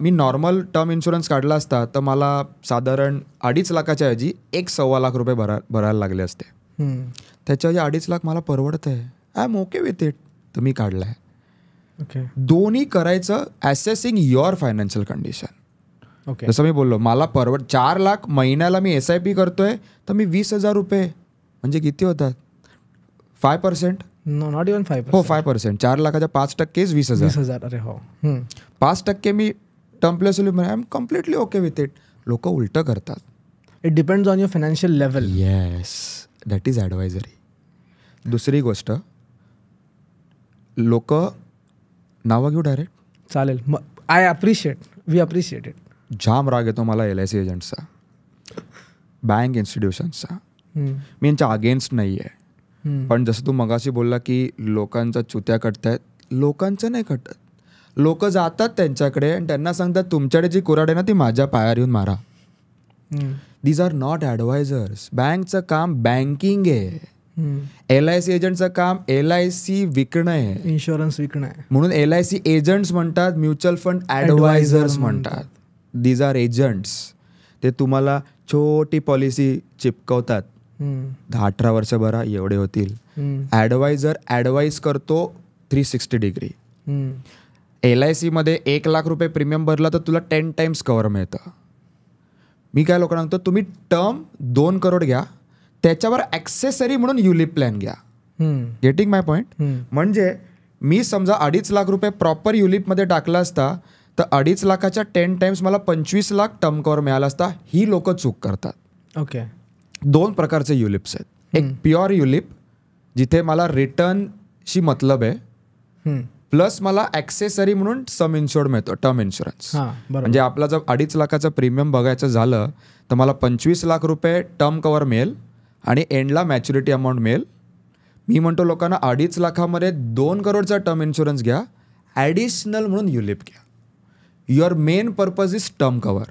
मी नॉर्मल टर्म इन्शुरन्स काढला असता तर मला साधारण 2.5 लाखाच्या ऐवजी 1.25 लाख रुपये भरायला लागले असते. त्याच्याऐवजी 2.5 लाख मला परवडत आहे. I am okay with it. तर मी काढलाय. दोन्ही करायचं ॲसेसिंग युअर फायनान्शियल कंडिशन. जसं मी बोललो, मला 4 लाख महिन्याला मी SIP करतोय तर मी 20,000 रुपये म्हणजे किती होतात? 5%? No, not even 5%. हो, 5%. 4 लाखाच्या 5% 20,000. अरे हो. 5% मी term plus ULIP. I am completely okay with it. लोक उलटं करतात. It depends on your financial level. Yes, that is advisory. दुसरी गोष्ट, लोक नावं घेऊ डायरेक्ट. चालेल. We appreciate it. जाम राग येतो मला LIC एजंट्सचा, बँक इन्स्टिट्यूशन्सचा. मी यांच्या अगेन्स्ट नाही आहे, पण जसं तू मगाशी बोलला की लोकांचा चुत्या कटतायत, लोकांचं नाही कटत. लोक जातात त्यांच्याकडे आणि त्यांना सांगतात तुमच्याकडे जी कुऱ्हाड आहे ना ती माझ्या पायावर येऊन मारा. These are not advisers. बँकचं काम बँकिंग आहे. LIC एजंटचं काम LIC विकणं आहे, इन्शुरन्स विकणं आहे. म्हणून LIC एजंट्स म्हणतात, म्युच्युअल फंड ॲडवायझर्स म्हणतात. These are agents. ते तुम्हाला छोटी पॉलिसी चिपकवतात, 18 वर्ष भरा एवढे होतील. ॲडवायझर ॲडवाईज करतो 360 डिग्री. LIC मध्ये 1 लाख रुपये प्रीमियम भरला तर तुला 10 times कव्हर मिळतं. मी काय लोकांना सांगतो, तुम्ही टर्म 2 करोड घ्या, त्याच्यावर ॲक्सेसरी म्हणून युलिप प्लॅन घ्या. गेटिंग माय पॉईंट? म्हणजे मी समजा 2.5 लाख रुपये प्रॉपर युलिपमध्ये टाकला असता तर 2.5 लाखाच्या 10 times मला 25 लाख टर्म कव्हर मिळाला असता. ही लोक चूक करतात. ओके. 2 प्रकारचे युलिप्स आहेत. एक प्युअर युलिप जिथे मला रिटर्नशी मतलब आहे, प्लस मला ॲक्सेसरी म्हणून सम इन्शुर्ड मिळतो, टर्म इन्शुरन्स. म्हणजे आपला जर 2.5 लाखाचं प्रीमियम बघायचं झालं तर मला 25 लाख रुपये टर्म कव्हर मिळेल आणि एंडला मॅच्युरिटी अमाऊंट मिळेल. मी म्हणतो लोकांना 2.5 लाखामध्ये 2 करोडचा टर्म इन्शुरन्स घ्या, ॲडिशनल म्हणून युलिप घ्या. Your main purpose is term cover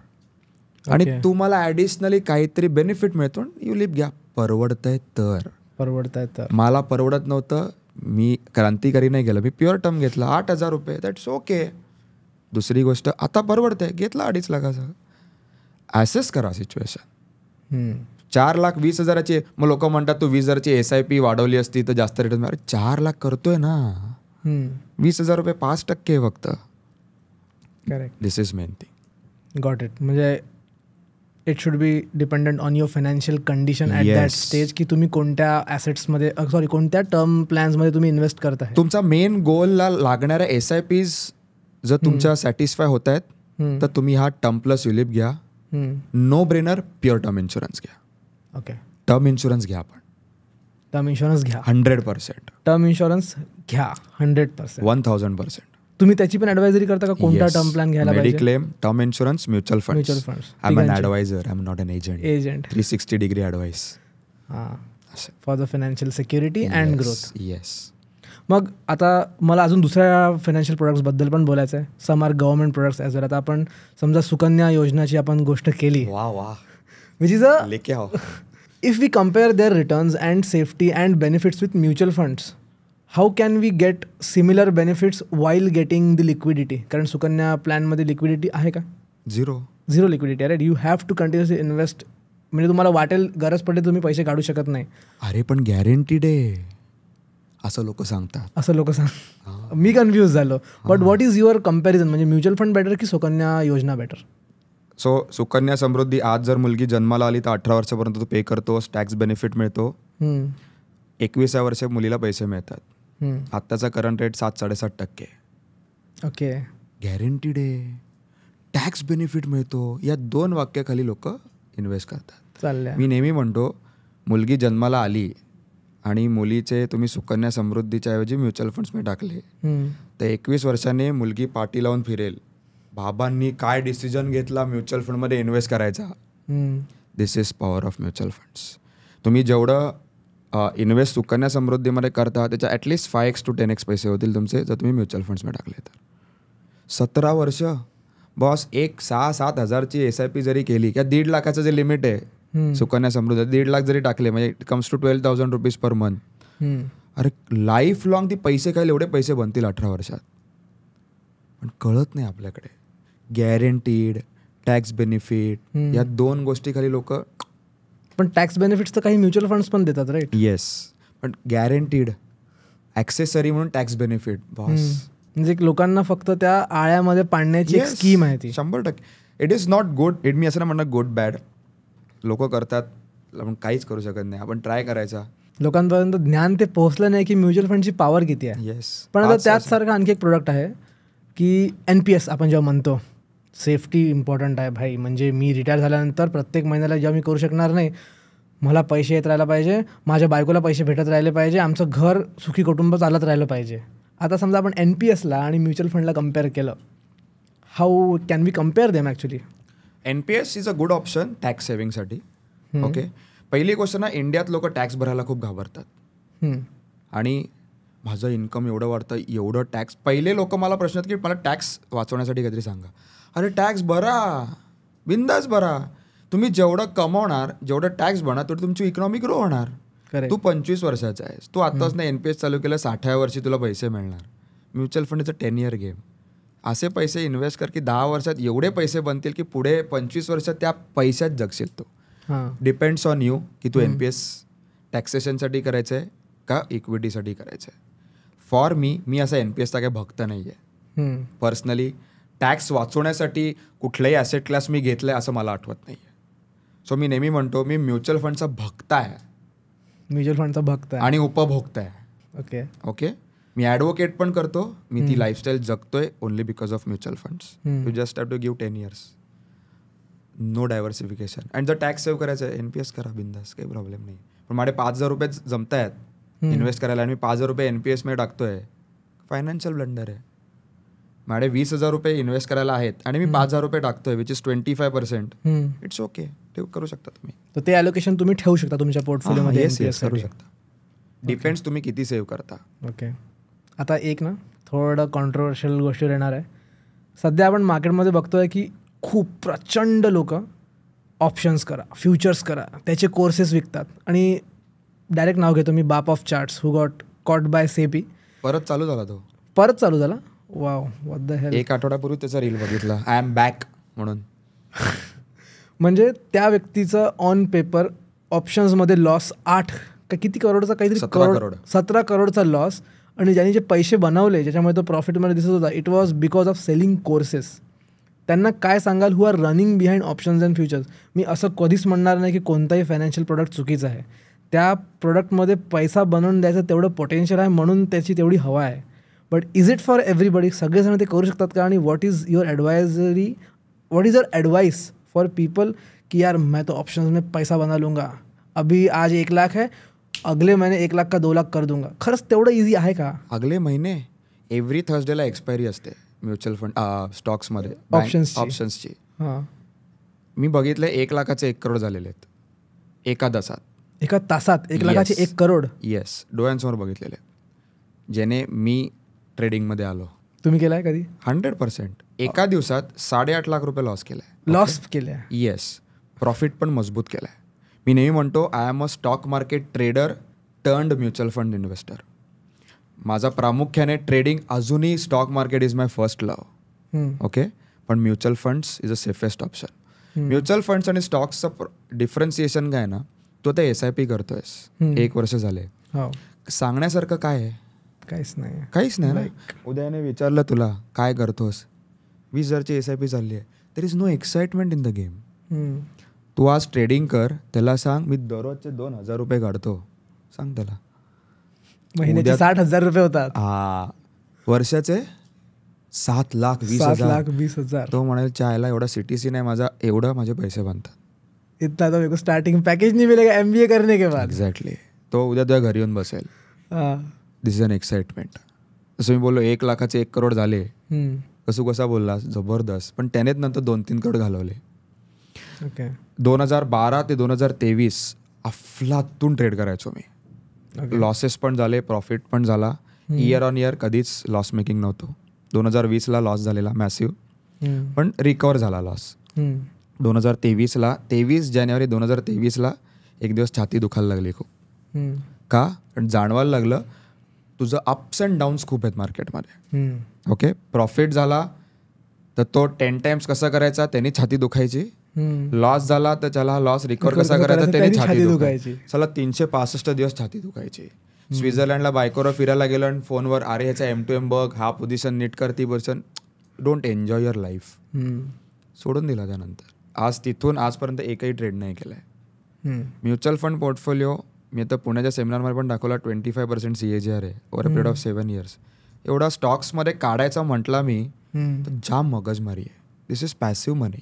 आणि तुम्हाला ॲडिशनली काहीतरी बेनिफिट मिळतो, युलिप घ्या. परवडतंय तर. मला परवडत नव्हतं, मी क्रांतिकारी नाही गेलं, मी प्युअर टर्म घेतला 8,000 रुपये, दॅट्स ओके. दुसरी गोष्ट, आता परवडतंय, घेतला 2.5 लाखाचा. ॲसेस करा सिच्युएशन. 4 लाख 20,000ची, मग लोक म्हणतात तू 20,000ची SIP वाढवली असती तर जास्त रिटर्न. अरे 4 लाख करतोय ना, 20,000 रुपये 5% फक्त. Correct. This is main thing. Got it. म्हणजे it should be dependent on your financial condition at that stage, की तुम्ही कोणत्या ॲसेट्समध्ये कोणत्या टर्म प्लॅन्समध्ये तुम्ही इन्व्हेस्ट करताय. तुमचा मेन गोलला लागणाऱ्या SIPs जर तुमच्या सॅटिस्फाय होत आहेत तर तुम्ही हा टर्म प्लस युलिप घ्या. No brainer pure term insurance घ्या. ओके. टर्म इन्शुरन्स घ्या. आपण टर्म इन्शुरन्स घ्या. 100%. टर्म इन्शुरन्स घ्या 100%. 1000%. तुम्ही त्याची पण ॲडवायझरी करता का कोणता टर्म प्लॅन घ्यायला पाहिजे. Mediclaim, term insurance, mutual funds. I am an advisor, I am not an agent. 360 degree advice for the financial security and growth. Yes. मग आता मला अजून दुसऱ्या फायनान्शियल प्रोडक्ट्सबद्दल पण बोलायचं आहे. Some are government products as well. आता आपण समजा सुकन्या योजनाची आपण गोष्ट केली, which is a if we compare their returns and safety and benefits with mutual funds, how can we get similar benefits while getting the liquidity. कारण सुकन्या प्लॅनमध्ये liquidity आहे का? झिरो लिक्विडिटी आहे. Right. You have to continuously invest. म्हणजे तुम्हाला वाटेल गरज पडली तुम्ही पैसे काढू शकत नाही. अरे पण गॅरंटीड आहे असं लोक सांगतात. मी कन्फ्यूज झालो. But what is your comparison. म्हणजे म्युच्युअल फंड बेटर की सुकन्या योजना बेटर? सो सुकन्या समृद्धी, आज जर मुलगी जन्माला आली तर 18 वर्षापर्यंत तू पे करतोस, टॅक्स बेनिफिट मिळतो. 21व्या वर्षी मुलीला पैसे मिळतात. आत्ताचा करंट रेट 7-7.5%. ओके. गॅरंटीड आहे, टॅक्स बेनिफिट मिळतो. या 2 वाक्याखाली लोक इन्व्हेस्ट करतात. चाललंय. मी नेहमी म्हणतो, मुलगी जन्माला आली आणि मुलीचे तुम्ही सुकन्या समृद्धीच्या ऐवजी म्युच्युअल फंड्समध्ये टाकले तर 21 वर्षाने मुलगी पाठी लावून फिरेल, बाबांनी काय डिसिजन घेतला म्युच्युअल फंडमध्ये इन्व्हेस्ट करायचा. This is power of mutual funds. तुम्ही जेवढं इन्व्हेस्ट सुकन्या समृद्धीमध्ये करता त्याच्या ॲटलिस्ट 5x to 10x पैसे होतील तुमचे जर तुम्ही म्युच्युअल फंड्समध्ये टाकले तर. 17 वर्ष बॉस, एक 6-7 हजारची SIP जरी केली किंवा 1.5 लाखाचं जे लिमिट आहे सुकन्या समृद्धी, 1.5 लाख जरी टाकले म्हणजे it comes to 12,000 rupees per month. अरे लाईफ लॉंग ती पैसे खायला एवढे पैसे बनतील 18 वर्षात. पण कळत नाही आपल्याकडे. गॅरंटीड, टॅक्स बेनिफिट, या 2 गोष्टी खाली लोक. पण टॅक्स बेनिफिट्स तर काही म्युच्युअल फंड्स पण देतात. राईट. येस. पण गॅरंटीड ॲक्सेसरी म्हणून टॅक्स बेनिफिट बॉस. म्हणजे लोकांना फक्त त्या आळ्यामध्ये पाडण्याची एक स्कीम आहे ती. 100%. It is not good. It मी असं नाही म्हणणार गुड बॅड. लोक करतात, आपण काहीच करू शकत नाही. आपण ट्राय करायचा. लोकांपर्यंत ज्ञान ते पोहोचलं नाही की म्युच्युअल फंडची पॉवर किती आहे. येस. पण आता त्याच सारखं आणखी एक प्रोडक्ट आहे की NPS आपण जेव्हा म्हणतो सेफ्टी इम्पॉर्टंट आहे भाई. म्हणजे मी रिटायर झाल्यानंतर प्रत्येक महिन्याला जेव्हा मी करू शकणार नाही, मला पैसे येत राहायला पाहिजे, माझ्या बायकोला पैसे भेटत राहिले पाहिजे, आमचं घर सुखी कुटुंब चालत राहिलं पाहिजे. आता समजा आपण NPSला आणि म्युच्युअल फंडला कम्पेअर केलं, how can we compare them actually? NPS is a good option tax सेव्हिंगसाठी. ओके. पहिली गोष्ट ना, इंडियात लोक टॅक्स भरायला खूप घाबरतात. आणि माझं इन्कम एवढं वाढतं, एवढं टॅक्स. पहिले लोक मला प्रश्न आहेत की मला टॅक्स वाचवण्यासाठी काहीतरी सांगा. अरे टॅक्स भरा, बिंदास भरा. तुम्ही जेवढं कमवणार, जेवढं टॅक्स भरणार तेवढं तुमची इकॉनॉमी ग्रो होणार. तू 25 वर्षाचा आहेस, तू आत्ताच नाही NPS चालू केलं, 60व्या वर्षी तुला पैसे मिळणार. Mutual fund is a 10 year game. असे पैसे इन्व्हेस्ट कर की 10 वर्षात एवढे पैसे बनतील की पुढे 25 वर्षात त्या पैशात जगशील तू. डिपेंड्स ऑन यू की तू NPS टॅक्सेशनसाठी करायचं आहे का इक्विटीसाठी करायचं आहे. फॉर मी असा NPSचा काही भक्त नाही आहे पर्सनली. टॅक्स वाचवण्यासाठी कुठलाही ॲसेट क्लास मी घेतलं आहे असं मला आठवत नाही आहे. सो मी नेहमी म्हणतो मी म्युच्युअल फंडचा भक्त आहे. म्युच्युअल फंडचा भक्त आहे आणि उपभोक्ता आहे. ओके. ओके. मी ॲडव्होकेट पण करतो. मी ती लाईफस्टाईल जगतोय only because of mutual funds. You just have to give 10 years. No diversification. आणि जर टॅक्स सेव्ह करायचं आहे NPS करा बिंदास, काही प्रॉब्लेम नाही. पण माझे 5,000 रुपये जमत आहेत इन्व्हेस्ट करायला आणि मी 5,000 रुपये NPS मध्ये टाकतोय, फायनान्शियल ब्लंडर आहे. माझे 20,000 रुपये इन्व्हेस्ट करायला आहेत आणि मी 5,000 रुपये टाकतोय विच इज 25%. It's okay. ते करू शकता तुम्ही. तर ते ॲलोकेशन तुम्ही ठेवू शकता तुमच्या पोर्टफोलिओमध्ये. करू शकता. डिपेंड्स तुम्ही किती सेव्ह करता. ओके. आता एक ना थोडं कॉन्ट्रोवर्शियल गोष्टी येणार आहे. सध्या आपण मार्केटमध्ये बघतोय की खूप प्रचंड लोक ऑप्शन्स करा, फ्युचर्स करा, त्याचे कोर्सेस विकतात. आणि डायरेक्ट नाव घेतो मी, बाप of charts who got caught by SEBI. परत चालू झाला तो. परत चालू झाला. Wow, what the hell. 1 आठवड्यापूर्वी त्याचा रील बघितला, आय एम बॅक म्हणून. म्हणजे त्या व्यक्तीचं ऑन पेपर ऑप्शन्समध्ये लॉस 8 का किती करोडचा, काहीतरी 17 करोडचा लॉस. आणि ज्यांनी जे पैसे बनवले ज्याच्यामुळे तो प्रॉफिटमध्ये दिसत होता, it was because of selling courses. त्यांना काय सांगाल who are running behind options and futures? मी असं कधीच म्हणणार नाही की कोणताही फायनान्शियल प्रोडक्ट चुकीचं आहे. त्या प्रोडक्टमध्ये पैसा बनवून द्यायचं तेवढं पोटेन्शियल आहे म्हणून त्याची तेवढी हवा आहे. But is it for everybody? सगळेजण ते करू शकतात का? आणि what is your advice for people कि यार मैं तो ऑप्शंस में पैसा बना लूँगा, अभी आज 1 लाख है, अगले महीने 1 लाख का 2 लाख कर दूंगा. खरंच तेवढं इझी आहे का? अगले महिने एव्हरी थर्सडेला एक्सपायरी असते म्युच्युअल फंड स्टॉक्समध्ये ऑप्शन्सची. मी बघितले 1 लाखाचे 1 करोड झालेले आहेत एका तासात 1 लाखाचे 1 करोड. येस, डोळ्यांसमोर बघितलेले, ज्याने मी ट्रेडिंगमध्ये आलो. तुम्ही केलाय कधी? 100%. एका दिवसात 8.5 लाख रुपये लॉस केलाय. लॉस केलाय? येस. प्रॉफिट पण मजबूत केलाय. मी नेहमी म्हणतो I am a stock market trader turned mutual fund investor. माझा प्रामुख्याने ट्रेडिंग अजूनही stock market is my first love. Okay, पण mutual funds is a safest option. Mutual funds आणि स्टॉक्सचं डिफरन्सिएशन काय ना, तो आता SIP करतोयस 1 वर्ष झाले. सांगण्यासारखं काय आहे? काहीच नाही ना. उद्याने विचारलं तुला काय करतोस, 20,000ची SIP चालली आहे, there is no excitement in the game. तू आज ट्रेडिंग कर, त्याला सांग मी दररोजचे 2,000 रुपये काढतो, सांग त्याला. महिन्याचे 60,000 रुपये होतात. वर्षाचे 7,20,000. तो म्हणाल चायला एवढा CTC नाही माझा, एवढं माझे पैसे बनतात. इतना तो मेरे को स्टार्टिंग पैकेज नहीं मिलेगा MBA करने के बाद. एक्झॅक्टली. तो उद्या तुझ्या घरी येऊन बसेल. दिस इज अन एक्साइटमेंट. जसं मी बोललो 1 लाखाचे 1 करोड झाले, कसा बोलला जबरदस्त. पण त्यानेच नंतर 2-3 करोड घालवले. 2012 ते 2023 अफलातून ट्रेड करायचो मी. लॉसेस पण झाले, प्रॉफिट पण झाला. इयर ऑन इयर कधीच लॉस मेकिंग नव्हतो. 2020ला लॉस झालेला मॅसिव्ह, पण रिकवर झाला लॉस. 2023ला 23 जानेवारी 2023ला एक दिवस छाती दुखायला लागली खूप. का? पण जाणवायला लागलं तुझं अप्स अँड डाऊन्स खूप आहेत मार्केटमध्ये. ओके, प्रॉफिट झाला तर तो 10 टाइम्स कसा करायचा त्याने छाती दुखायची. लॉस झाला तर त्याला लॉस रिकवर कसा करायचा त्याने छाती दुखायची. चला 365 दिवस छाती दुखायची. स्वित्झर्लंडला बायकोवर फिरायला गेलो आणि फोनवर अरे ह्याचा M2M बघ, हा पोझिशन नीट कर, ती position. Don't enjoy your life. सोडून दिला त्यानंतर. आज तिथून आजपर्यंत एकही ट्रेड नाही केलाय. म्युच्युअल फंड पोर्टफोलिओ मी आता पुण्याच्या सेमिनारमध्ये पण दाखवला, 25% CAGR आहे over a period of 7 years. एवढा स्टॉक्समध्ये काढायचा म्हटला मी तर जाम मगजमारी आहे. This is passive money.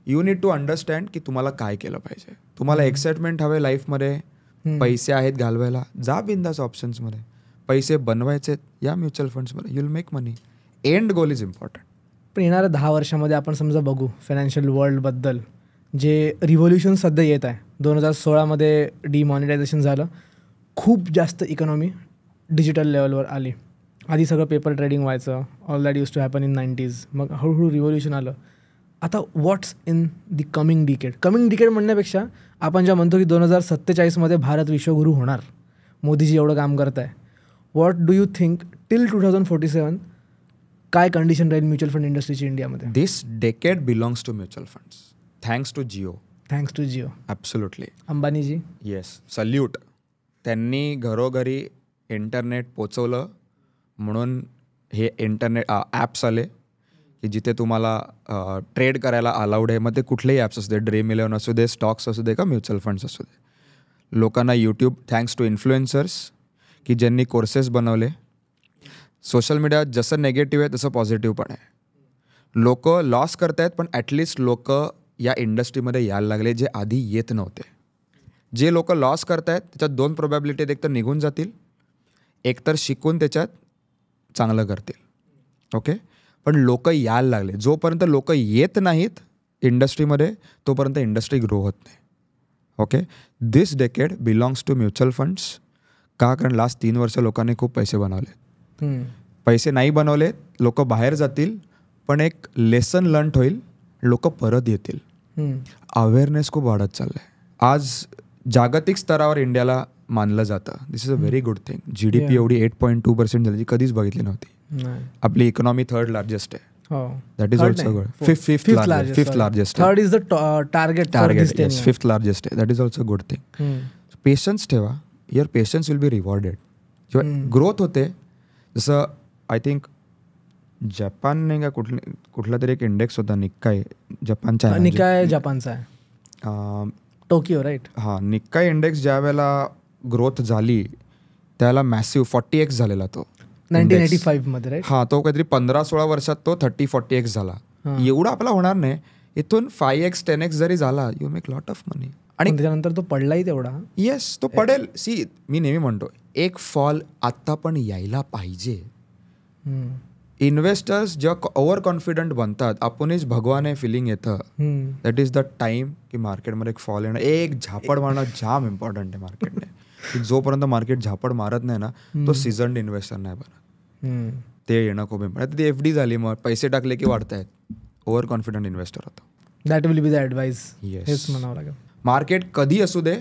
You need to understand की तुम्हाला काय केलं पाहिजे. तुम्हाला एक्साइटमेंट हवे लाईफमध्ये, पैसे आहेत घालवायला, जा बिंदास ऑप्शन्समध्ये. पैसे बनवायचे या म्युच्युअल फंड्समध्ये, you will make money. End goal is important. पण येणाऱ्या 10 वर्षामध्ये आपण समजा बघू फायनान्शियल वर्ल्डबद्दल जे रिव्होल्युशन सध्या येत आहे. 2016मध्ये डिमॉनिटायझेशन झालं, खूप जास्त इकॉनॉमी डिजिटल लेवलवर आली. आधी सगळं पेपर ट्रेडिंग व्हायचं, all that use to happen in 90s. मग हळूहळू रिव्होल्युशन आलं. आता what's in the coming decade? Coming decade म्हणण्यापेक्षा आपण ज्या म्हणतो की 2047मध्ये भारत विश्वगुरू होणार, मोदीजी एवढं काम करत आहे. What do you think till 2047 काय कंडिशन राहील म्युच्युअल फंड इंडस्ट्रीची इंडियामध्ये? This decade belongs to mutual funds. Thanks to Jio. Absolutely. Ambaniji. Yes, salute. त्यांनी घरोघरी इंटरनेट पोचवलं म्हणून हे इंटरनेट ॲप्स आले की जिथे तुम्हाला ट्रेड करायला अलाउड आहे. मग ते कुठलेही ॲप्स असू दे, ड्रीम 11 असू दे, स्टॉक्स असू दे का म्युच्युअल फंड्स असू दे. लोकांना यूट्यूब, थँक्स टू इन्फ्लुएन्सर्स की ज्यांनी कोर्सेस बनवले. सोशल मीडिया जसं नेगेटिव्ह आहे तसं पॉझिटिव्ह पण आहे. लोक लॉस करतायत पण ॲटलिस्ट लोक या इंडस्ट्रीमध्ये यायला लागले जे आधी येत नव्हते. जे लोक लॉस करतायत त्याच्यात 2 प्रोबॅबिलिटी, एकतर निघून जातील, एकतर शिकून त्याच्यात चांगलं करतील. ओके, पण लोक यायला लागले. जोपर्यंत लोक येत नाहीत इंडस्ट्रीमध्ये तोपर्यंत इंडस्ट्री ग्रो होत नाही. Okay, this decade belongs to mutual funds. का? कारण लास्ट 3 वर्ष लोकांनी खूप पैसे बनवले. पैसे नाही बनवले, लोक बाहेर जातील, पण एक लेसन लर्न होईल, लोक परत येतील. अवेअरनेस खूप वाढत चाललं आहे. आज जागतिक स्तरावर इंडियाला मानलं जातं. This is a very good thing. GDP एवढी 8.2% झाली, कधीच बघितली नव्हती. आपली इकॉनॉमी 3rd लार्जेस्ट आहे. That is also good. Fifth largest. Third is the target. 5th largest आहे. That is also good thing. Patience ठेवा. Your patience will be rewarded. जेव्हा ग्रोथ होते, जसं आय थिंक जपान नाही का कुठला तरी एक इंडेक्स होता निक्काई जपानचा आहे. निकाय जपानचा आहे, टोकियो राईट. हां, निक्काई इंडेक्स ज्या वेळेला ग्रोथ झाली त्याला मॅसिव्ह 40x झालेला तो 1985 मध्ये राईट. हां, तो काहीतरी 15-16 वर्षात तो 30-40x झाला. एवढा आपला होणार नाही, इथून 5x 10x जरी झाला यू मेक लॉट ऑफ मनी. आणि त्याच्यानंतर तो पडलाही तेवढा. येस, तो पडेल. सी, मी नेहमी म्हणतो एक फॉल आत्ता पण यायला पाहिजे. इन्व्हेस्टर्स जेव्हा ओव्हर कॉन्फिडंट बनतात, आपणच भगवान आहे फिलिंग येतं, दॅट इज द टाइम की मार्केटमध्ये एक फॉल येणं, एक झापड मारणं जाम इम्पॉर्टंट आहे मार्केटने. की जोपर्यंत मार्केट झापड मारत नाही ना, तो सीझन्ड इन्व्हेस्टर नाही बनत. ते येणं खूप इम्पॉर्टंट. ते FD झाली, मग पैसे टाकले की वाढतायत, ओव्हर कॉन्फिडंट इन्व्हेस्टर होतो. That will be the advice. हेच म्हणावं लागेल. मार्केट कधी असू दे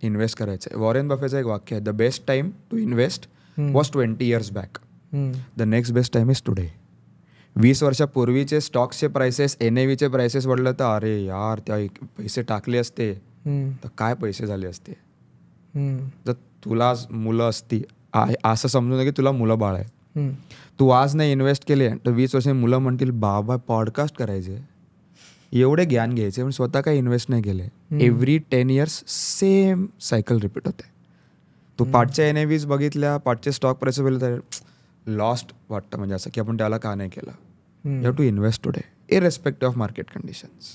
इन्व्हेस्ट करायचं आहे. वॉरेन बफेचं एक वाक्य आहे, the best time to invest was 20 years back, the next best time is today. 20 वर्षापूर्वीचे स्टॉक्सचे प्राइसेस, NAVचे प्राइसेस वाढलं तर अरे यार, त्या पैसे टाकले असते तर काय पैसे झाले असते. जर तुला मुलं असती, असं समजून की तुला मुलं बाळ आहे, तू आज नाही इन्व्हेस्ट केले तर 20 वर्षांनी मुलं म्हणतील बाबा पॉडकास्ट करायचे, एवढे ज्ञान घ्यायचे, पण स्वतः काही इन्व्हेस्ट नाही केले. Every 10 years same cycle repeat होते. तू पाठच्या NAVs बघितल्या, पाठचे स्टॉक प्राइसेस बघितले तर लॉस्ट वाटतं, म्हणजे असं की आपण त्याला का नाही केलं. You have to invest today irrespective of market conditions,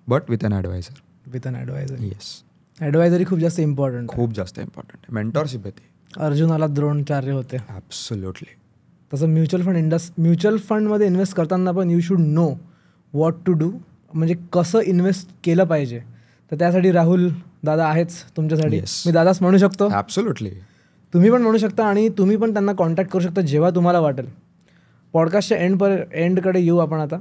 but with an adviser. With an adviser. Yes, advisory खूप जास्त इम्पॉर्टंट, खूप जास्त इम्पॉर्टंट आहे. मेंटॉरशिप आहे ती. अर्जुनाला द्रोणाचार्य होते. ॲब्सोल्युटली. तसं म्युच्युअल फंडमध्ये इन्व्हेस्ट करताना पण you should know what to do, म्हणजे कसं इन्व्हेस्ट केलं पाहिजे. तर त्यासाठी राहुल दादा आहेच तुमच्यासाठी. मी दादाच म्हणू शकतो. ॲब्सोल्युटली. तुम्ही पण म्हणू शकता आणि तुम्ही पण त्यांना कॉन्टॅक्ट करू शकता जेव्हा तुम्हाला वाटेल. पॉडकास्टच्या एंडकडे येऊ आपण आता.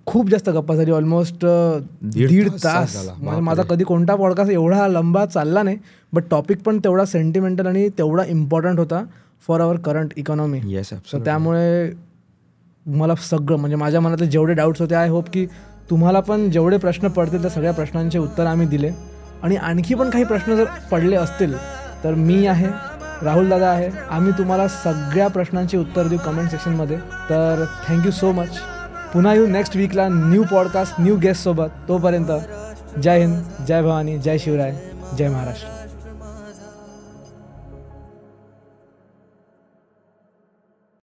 खूप जास्त गप्पा झाली, ऑलमोस्ट 1.5 तास. म्हणजे माझा कधी कोणता पॉडकास्ट एवढा लंबा चालला नाही, बट टॉपिक पण तेवढा सेंटिमेंटल आणि तेवढा इम्पॉर्टंट होता for our current economy. Yes, त्यामुळे मला सगळं, म्हणजे माझ्या मनातले जेवढे डाऊट्स होते, आय होप की तुम्हाला पण जेवढे प्रश्न पडतील त्या सगळ्या प्रश्नांचे उत्तर आम्ही दिले. आणि आणखी पण काही प्रश्न जर पडले असतील तर मी आहे, राहुल दादा आहे, आम्ही तुम्हाला सगळ्या प्रश्नांची उत्तर देऊ कमेंट सेक्शनमध्ये. तर थँक्यू सो मच. पुन्हा येऊ नेक्स्ट वीकला न्यू पॉडकास्ट, न्यू गेस्ट सोबत. तोपर्यंत जय हिंद, जय भवानी, जय शिवराय, जय महाराष्ट्र.